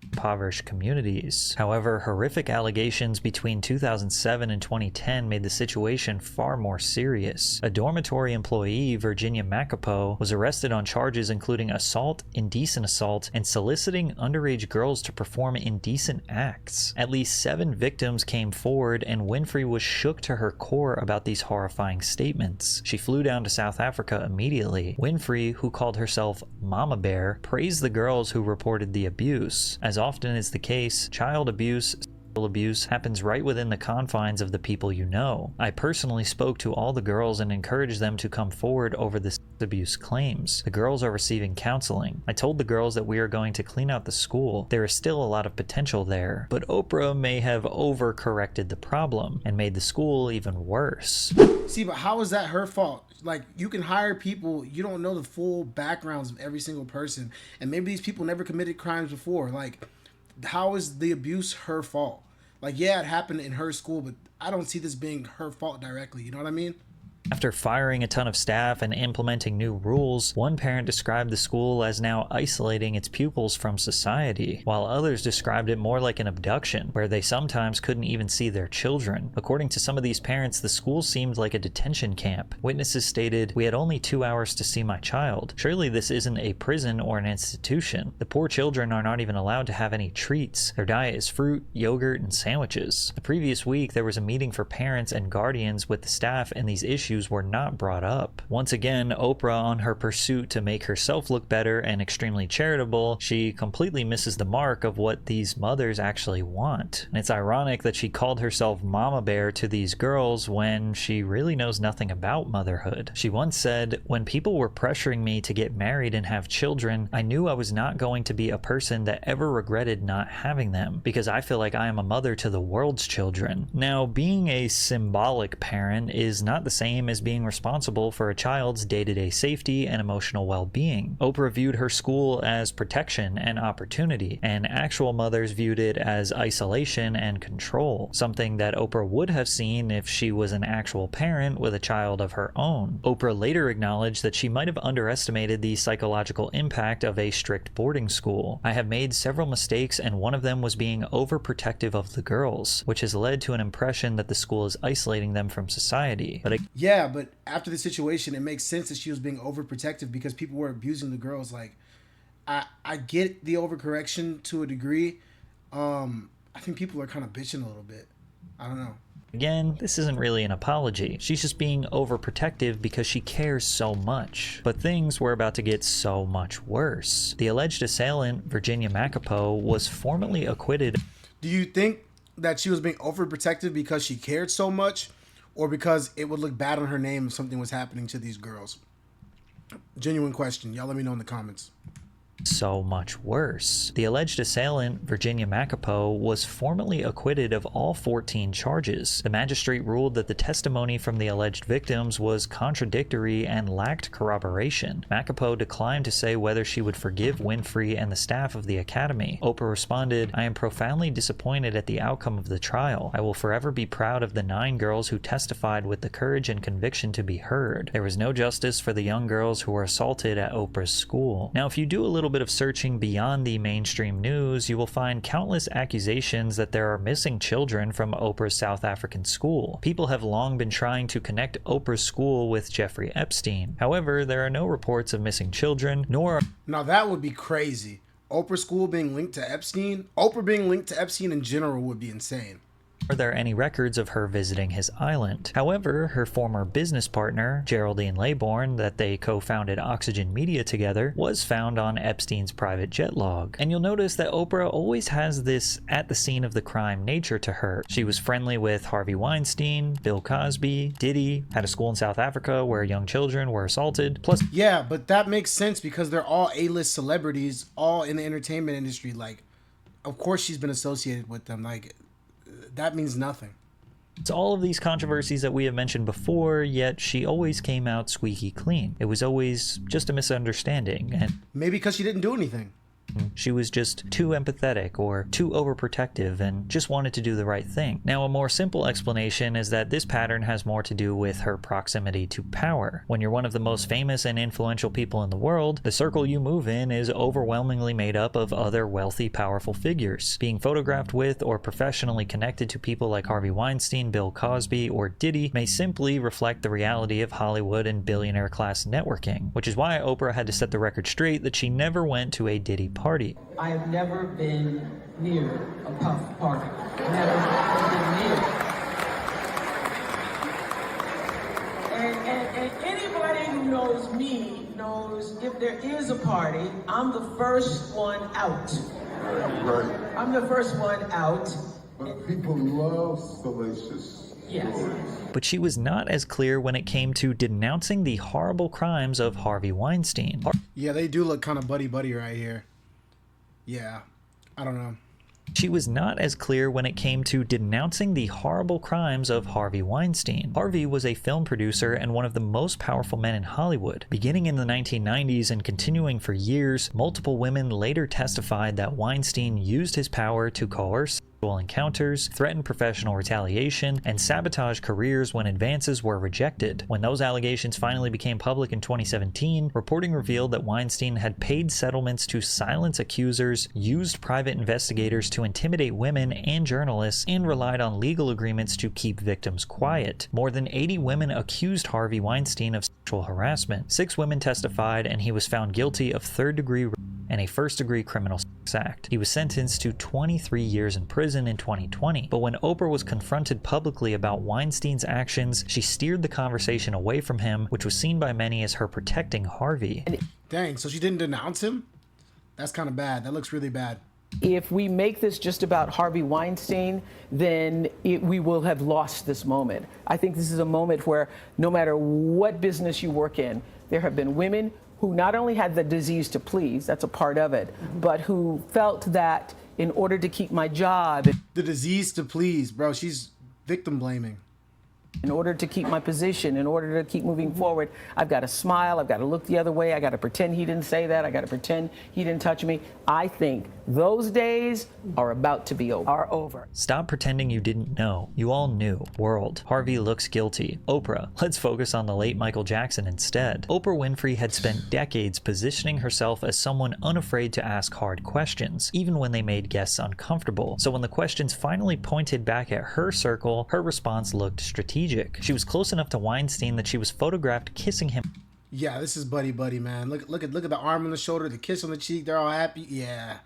Impoverished communities. However, horrific allegations between 2007 and 2010 made the situation far more serious. A dormitory employee, Virginia Macapo, was arrested on charges including assault, indecent assault, and soliciting underage girls to perform indecent acts. At least 7 victims came forward, and Winfrey was shook to her core about these horrifying statements. She flew down to South Africa immediately. Winfrey, who called herself Mama Bear, praised the girls who reported the abuse. As often is the case, child abuse, sexual abuse happens right within the confines of the people you know. I personally spoke to all the girls and encouraged them to come forward over the abuse claims. The girls are receiving counseling. I told the girls that we are going to clean out the school. There is still a lot of potential there, but Oprah may have overcorrected the problem and made the school even worse. See, but how is that her fault? Like, you can hire people, you don't know the full backgrounds of every single person, and maybe these people never committed crimes before. Like, how is the abuse her fault? Like, yeah, it happened in her school, but I don't see this being her fault directly. You know what I mean? After firing a ton of staff and implementing new rules, one parent described the school as now isolating its pupils from society, while others described it more like an abduction, where they sometimes couldn't even see their children. According to some of these parents, the school seemed like a detention camp. Witnesses stated, "We had only 2 hours to see my child. Surely this isn't a prison or an institution. The poor children are not even allowed to have any treats. Their diet is fruit, yogurt, and sandwiches." The previous week, there was a meeting for parents and guardians with the staff, and these issues were not brought up. Once again, Oprah, on her pursuit to make herself look better and extremely charitable, she completely misses the mark of what these mothers actually want. And it's ironic that she called herself Mama Bear to these girls when she really knows nothing about motherhood. She once said, "When people were pressuring me to get married and have children, I knew I was not going to be a person that ever regretted not having them, because I feel like I am a mother to the world's children." Now, being a symbolic parent is not the same as being responsible for a child's day-to-day safety and emotional well-being. Oprah viewed her school as protection and opportunity, and actual mothers viewed it as isolation and control, something that Oprah would have seen if she was an actual parent with a child of her own. Oprah later acknowledged that she might have underestimated the psychological impact of a strict boarding school. "I have made several mistakes, and one of them was being overprotective of the girls, which has led to an impression that the school is isolating them from society." But yeah, but after the situation, it makes sense that she was being overprotective because people were abusing the girls. Like, I get the overcorrection to a degree. I think people are kind of bitching a little bit. I don't know. Again, this isn't really an apology. She's just being overprotective because she cares so much. But things were about to get so much worse. The alleged assailant, Virginia Macapo, was formally acquitted. Do you think that she was being overprotective because she cared so much, or because it would look bad on her name if something was happening to these girls? Genuine question. Y'all let me know in the comments. So much worse. The alleged assailant, Virginia Macapo, was formally acquitted of all 14 charges. The magistrate ruled that the testimony from the alleged victims was contradictory and lacked corroboration. Macapo declined to say whether she would forgive Winfrey and the staff of the academy. Oprah responded, "I am profoundly disappointed at the outcome of the trial. I will forever be proud of the 9 girls who testified with the courage and conviction to be heard. There was no justice for the young girls who were assaulted at Oprah's school." Now, if you do a little bit of searching beyond the mainstream news, you will find countless accusations that there are missing children from Oprah's South African school. People have long been trying to connect Oprah's school with Jeffrey Epstein. However, there are no reports of missing children, nor... Now that would be crazy. Oprah's school being linked to Epstein? Oprah being linked to Epstein in general would be insane. Are there any records of her visiting his island? However, her former business partner, Geraldine Laybourne, that they co-founded Oxygen Media together, was found on Epstein's private jet log. And you'll notice that Oprah always has this at the scene of the crime nature to her. She was friendly with Harvey Weinstein, Bill Cosby, Diddy, had a school in South Africa where young children were assaulted, plus... Yeah, but that makes sense because they're all A-list celebrities, all in the entertainment industry. Like, of course she's been associated with them. Like, that means nothing. It's all of these controversies that we have mentioned before, yet she always came out squeaky clean. It was always just a misunderstanding. And maybe because she didn't do anything. She was just too empathetic or too overprotective and just wanted to do the right thing. Now, a more simple explanation is that this pattern has more to do with her proximity to power. When you're one of the most famous and influential people in the world, the circle you move in is overwhelmingly made up of other wealthy, powerful figures. Being photographed with or professionally connected to people like Harvey Weinstein, Bill Cosby, or Diddy may simply reflect the reality of Hollywood and billionaire class networking, which is why Oprah had to set the record straight that she never went to a Diddy party. I have never been near a Puff party. Never been near. And anybody who knows me knows if there is a party, I'm the first one out. Right. I'm the first one out. But people love salacious. Yes. But she was not as clear when it came to denouncing the horrible crimes of Harvey Weinstein. Yeah, they do look kind of buddy-buddy right here. Yeah, I don't know. She was not as clear when it came to denouncing the horrible crimes of Harvey Weinstein. Harvey was a film producer and one of the most powerful men in Hollywood. Beginning in the 1990s and continuing for years, multiple women later testified that Weinstein used his power to coerce sexual encounters, threaten professional retaliation, and sabotage careers when advances were rejected. When those allegations finally became public in 2017, reporting revealed that Weinstein had paid settlements to silence accusers, used private investigators to intimidate women and journalists, and relied on legal agreements to keep victims quiet. More than 80 women accused Harvey Weinstein of sexual harassment. 6 women testified, and he was found guilty of third-degree rape and a first-degree criminal sex act. He was sentenced to 23 years in prison in 2020. But when Oprah was confronted publicly about Weinstein's actions, she steered the conversation away from him, which was seen by many as her protecting Harvey. Dang, so she didn't denounce him? That's kind of bad. That looks really bad. If we make this just about Harvey Weinstein, then we will have lost this moment. I think this is a moment where no matter what business you work in, there have been women who not only had the disease to please, that's a part of it, but who felt that in order to keep my job. The disease to please, bro. She's victim blaming. In order to keep my position, in order to keep moving forward, I've got to smile, I've got to look the other way, I got to pretend he didn't say that, I got to pretend he didn't touch me. I think those days are about to be over. Are over. Stop pretending you didn't know. You all knew. World. Harvey looks guilty. Oprah. Let's focus on the late Michael Jackson instead. Oprah Winfrey had spent decades positioning herself as someone unafraid to ask hard questions, even when they made guests uncomfortable. So when the questions finally pointed back at her circle, her response looked strategic. She was close enough to Weinstein that she was photographed kissing him. Yeah, this is buddy, man. Look at the arm on the shoulder, the kiss on the cheek. They're all happy. Yeah,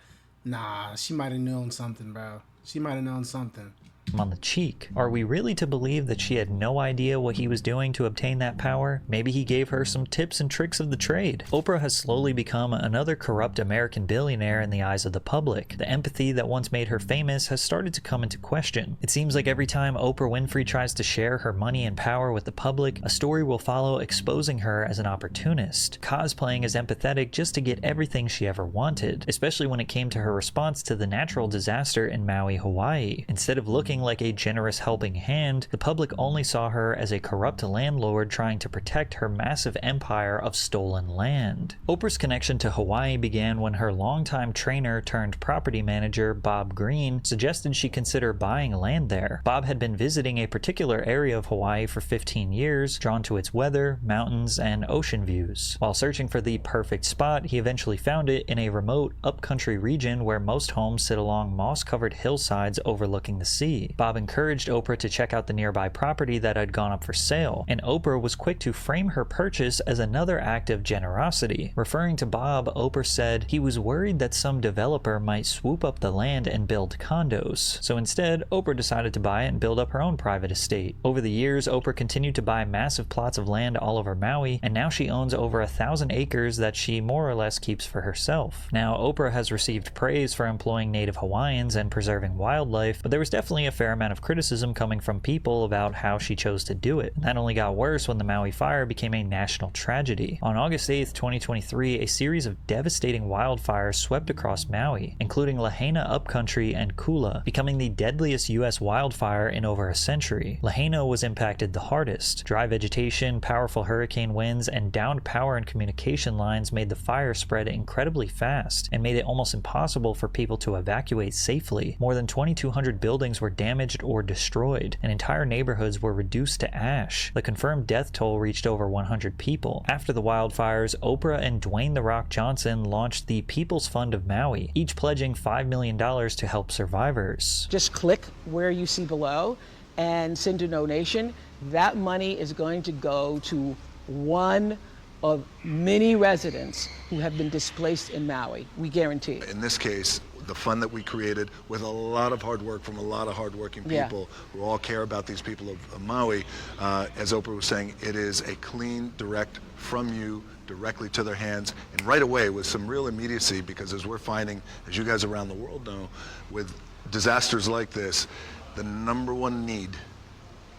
nah, she might have known something, bro. She might have known something. On the cheek. Are we really to believe that she had no idea what he was doing to obtain that power? Maybe he gave her some tips and tricks of the trade. Oprah has slowly become another corrupt American billionaire in the eyes of the public. The empathy that once made her famous has started to come into question. It seems like every time Oprah Winfrey tries to share her money and power with the public, a story will follow exposing her as an opportunist, cosplaying as empathetic just to get everything she ever wanted, especially when it came to her response to the natural disaster in Maui, Hawaii. Instead of looking like a generous helping hand, the public only saw her as a corrupt landlord trying to protect her massive empire of stolen land. Oprah's connection to Hawaii began when her longtime trainer turned property manager, Bob Green, suggested she consider buying land there. Bob had been visiting a particular area of Hawaii for 15 years, drawn to its weather, mountains, and ocean views. While searching for the perfect spot, he eventually found it in a remote, upcountry region where most homes sit along moss-covered hillsides overlooking the sea. Bob encouraged Oprah to check out the nearby property that had gone up for sale, and Oprah was quick to frame her purchase as another act of generosity. Referring to Bob, Oprah said he was worried that some developer might swoop up the land and build condos. So instead, Oprah decided to buy it and build up her own private estate. Over the years, Oprah continued to buy massive plots of land all over Maui, and now she owns over 1,000 acres that she more or less keeps for herself. Now, Oprah has received praise for employing native Hawaiians and preserving wildlife, but there was definitely a fair amount of criticism coming from people about how she chose to do it. And that only got worse when the Maui fire became a national tragedy. On August 8th, 2023, a series of devastating wildfires swept across Maui, including Lahaina Upcountry and Kula, becoming the deadliest U.S. wildfire in over a century. Lahaina was impacted the hardest. Dry vegetation, powerful hurricane winds, and downed power and communication lines made the fire spread incredibly fast and made it almost impossible for people to evacuate safely. More than 2,200 buildings were damaged or destroyed, and entire neighborhoods were reduced to ash. The confirmed death toll reached over 100 people. After the wildfires, Oprah and Dwayne "The Rock" Johnson launched the People's Fund of Maui, each pledging $5 million to help survivors. Just click where you see below and send a donation. That money is going to go to one of many residents who have been displaced in Maui. We guarantee. In this case, the fund that we created with a lot of hard work from a lot of hardworking people who all care about these people of Maui, as Oprah was saying, it is a clean, direct from you directly to their hands, and right away with some real immediacy, because as we're finding, as you guys around the world know, with disasters like this, the number one need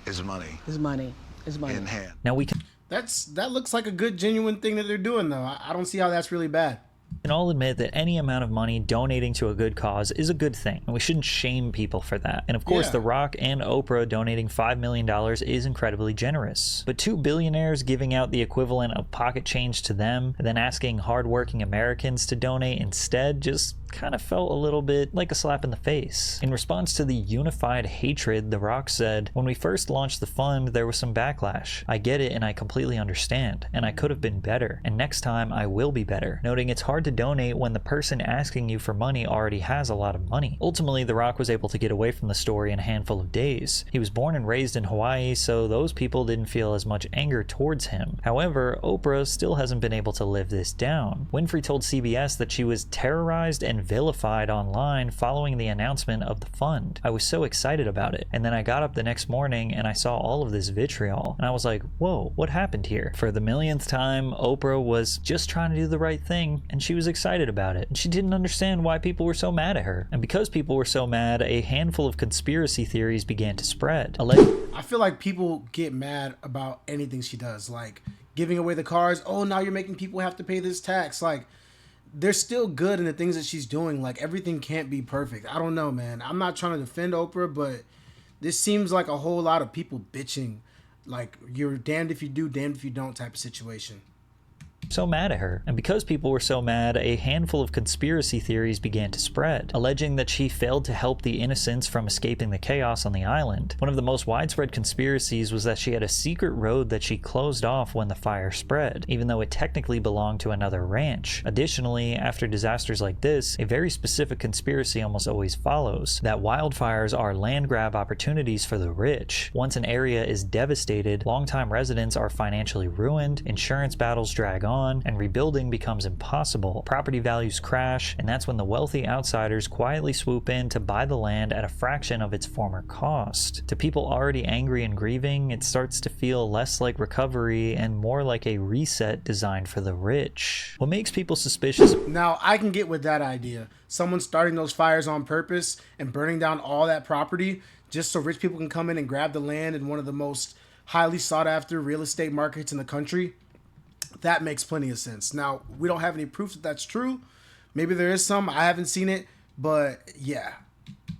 is money. Is money. In hand. Now we can... That looks like a good, genuine thing that they're doing, though. I don't see how that's really bad. We can all admit that any amount of money donating to a good cause is a good thing, and we shouldn't shame people for that. And of course, The Rock and Oprah donating $5 million is incredibly generous. But two billionaires giving out the equivalent of pocket change to them, and then asking hardworking Americans to donate instead just kind of felt a little bit like a slap in the face. In response to the unified hatred, The Rock said, "When we first launched the fund, there was some backlash. I get it and I completely understand, and I could have been better, and next time I will be better," noting it's hard to donate when the person asking you for money already has a lot of money. Ultimately, The Rock was able to get away from the story in a handful of days. He was born and raised in Hawaii, so those people didn't feel as much anger towards him. However, Oprah still hasn't been able to live this down. Winfrey told CBS that she was terrorized and vilified online following the announcement of the fund. "I was so excited about it, and then I got up the next morning and I saw all of this vitriol, and I was like, whoa, what happened here?" For the millionth time, Oprah was just trying to do the right thing, and she was excited about it, and she didn't understand why people were so mad at her. And because people were so mad, a handful of conspiracy theories began to spread. I feel like people get mad about anything she does, like giving away the cars. "Oh, now you're making people have to pay this tax." Like, they're still good in the things that she's doing. Like, everything can't be perfect. I don't know, man. I'm not trying to defend Oprah, but this seems like a whole lot of people bitching. Like, you're damned if you do, damned if you don't type of situation. So mad at her. And because people were so mad, a handful of conspiracy theories began to spread, alleging that she failed to help the innocents from escaping the chaos on the island. One of the most widespread conspiracies was that she had a secret road that she closed off when the fire spread, even though it technically belonged to another ranch. Additionally, after disasters like this, a very specific conspiracy almost always follows, that wildfires are land grab opportunities for the rich. Once an area is devastated, longtime residents are financially ruined, insurance battles drag on, and rebuilding becomes impossible. Property values crash, and that's when the wealthy outsiders quietly swoop in to buy the land at a fraction of its former cost. To people already angry and grieving, it starts to feel less like recovery and more like a reset designed for the rich. What makes people suspicious? Now, I can get with that idea. Someone starting those fires on purpose and burning down all that property just so rich people can come in and grab the land in one of the most highly sought after real estate markets in the country. That makes plenty of sense. Now, we don't have any proof that that's true. Maybe there is some. I haven't seen it, but yeah.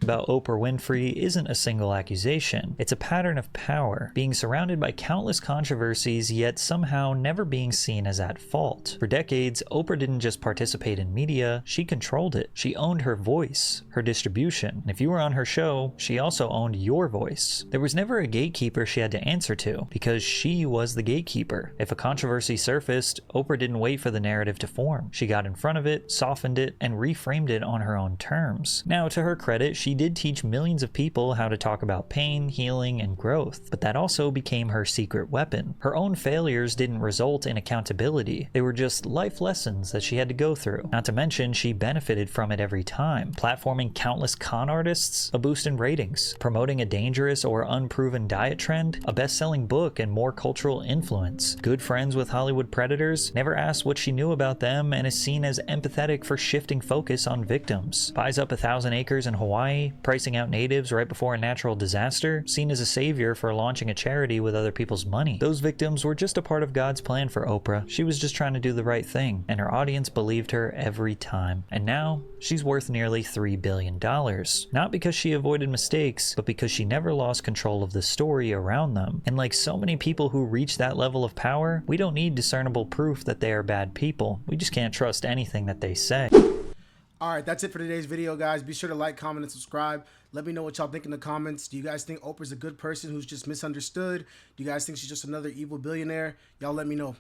About Oprah Winfrey isn't a single accusation. It's a pattern of power, being surrounded by countless controversies, yet somehow never being seen as at fault. For decades, Oprah didn't just participate in media, she controlled it. She owned her voice, her distribution. And if you were on her show, she also owned your voice. There was never a gatekeeper she had to answer to, because she was the gatekeeper. If a controversy surfaced, Oprah didn't wait for the narrative to form. She got in front of it, softened it, and reframed it on her own terms. Now, to her credit, she did teach millions of people how to talk about pain, healing, and growth, but that also became her secret weapon. Her own failures didn't result in accountability. They were just life lessons that she had to go through. Not to mention, she benefited from it every time, platforming countless con artists, a boost in ratings, promoting a dangerous or unproven diet trend, a best-selling book, and more cultural influence. Good friends with Hollywood predators, never asked what she knew about them, and is seen as empathetic for shifting focus on victims. Buys up 1,000 acres in Hawaii, money, pricing out natives right before a natural disaster, seen as a savior for launching a charity with other people's money. Those victims were just a part of God's plan for Oprah. She was just trying to do the right thing, and her audience believed her every time. And now, she's worth nearly $3 billion. Not because she avoided mistakes, but because she never lost control of the story around them. And like so many people who reach that level of power, we don't need discernible proof that they are bad people. We just can't trust anything that they say. All right, that's it for today's video, guys. Be sure to like, comment, and subscribe. Let me know what y'all think in the comments. Do you guys think Oprah's a good person who's just misunderstood? Do you guys think she's just another evil billionaire? Y'all let me know.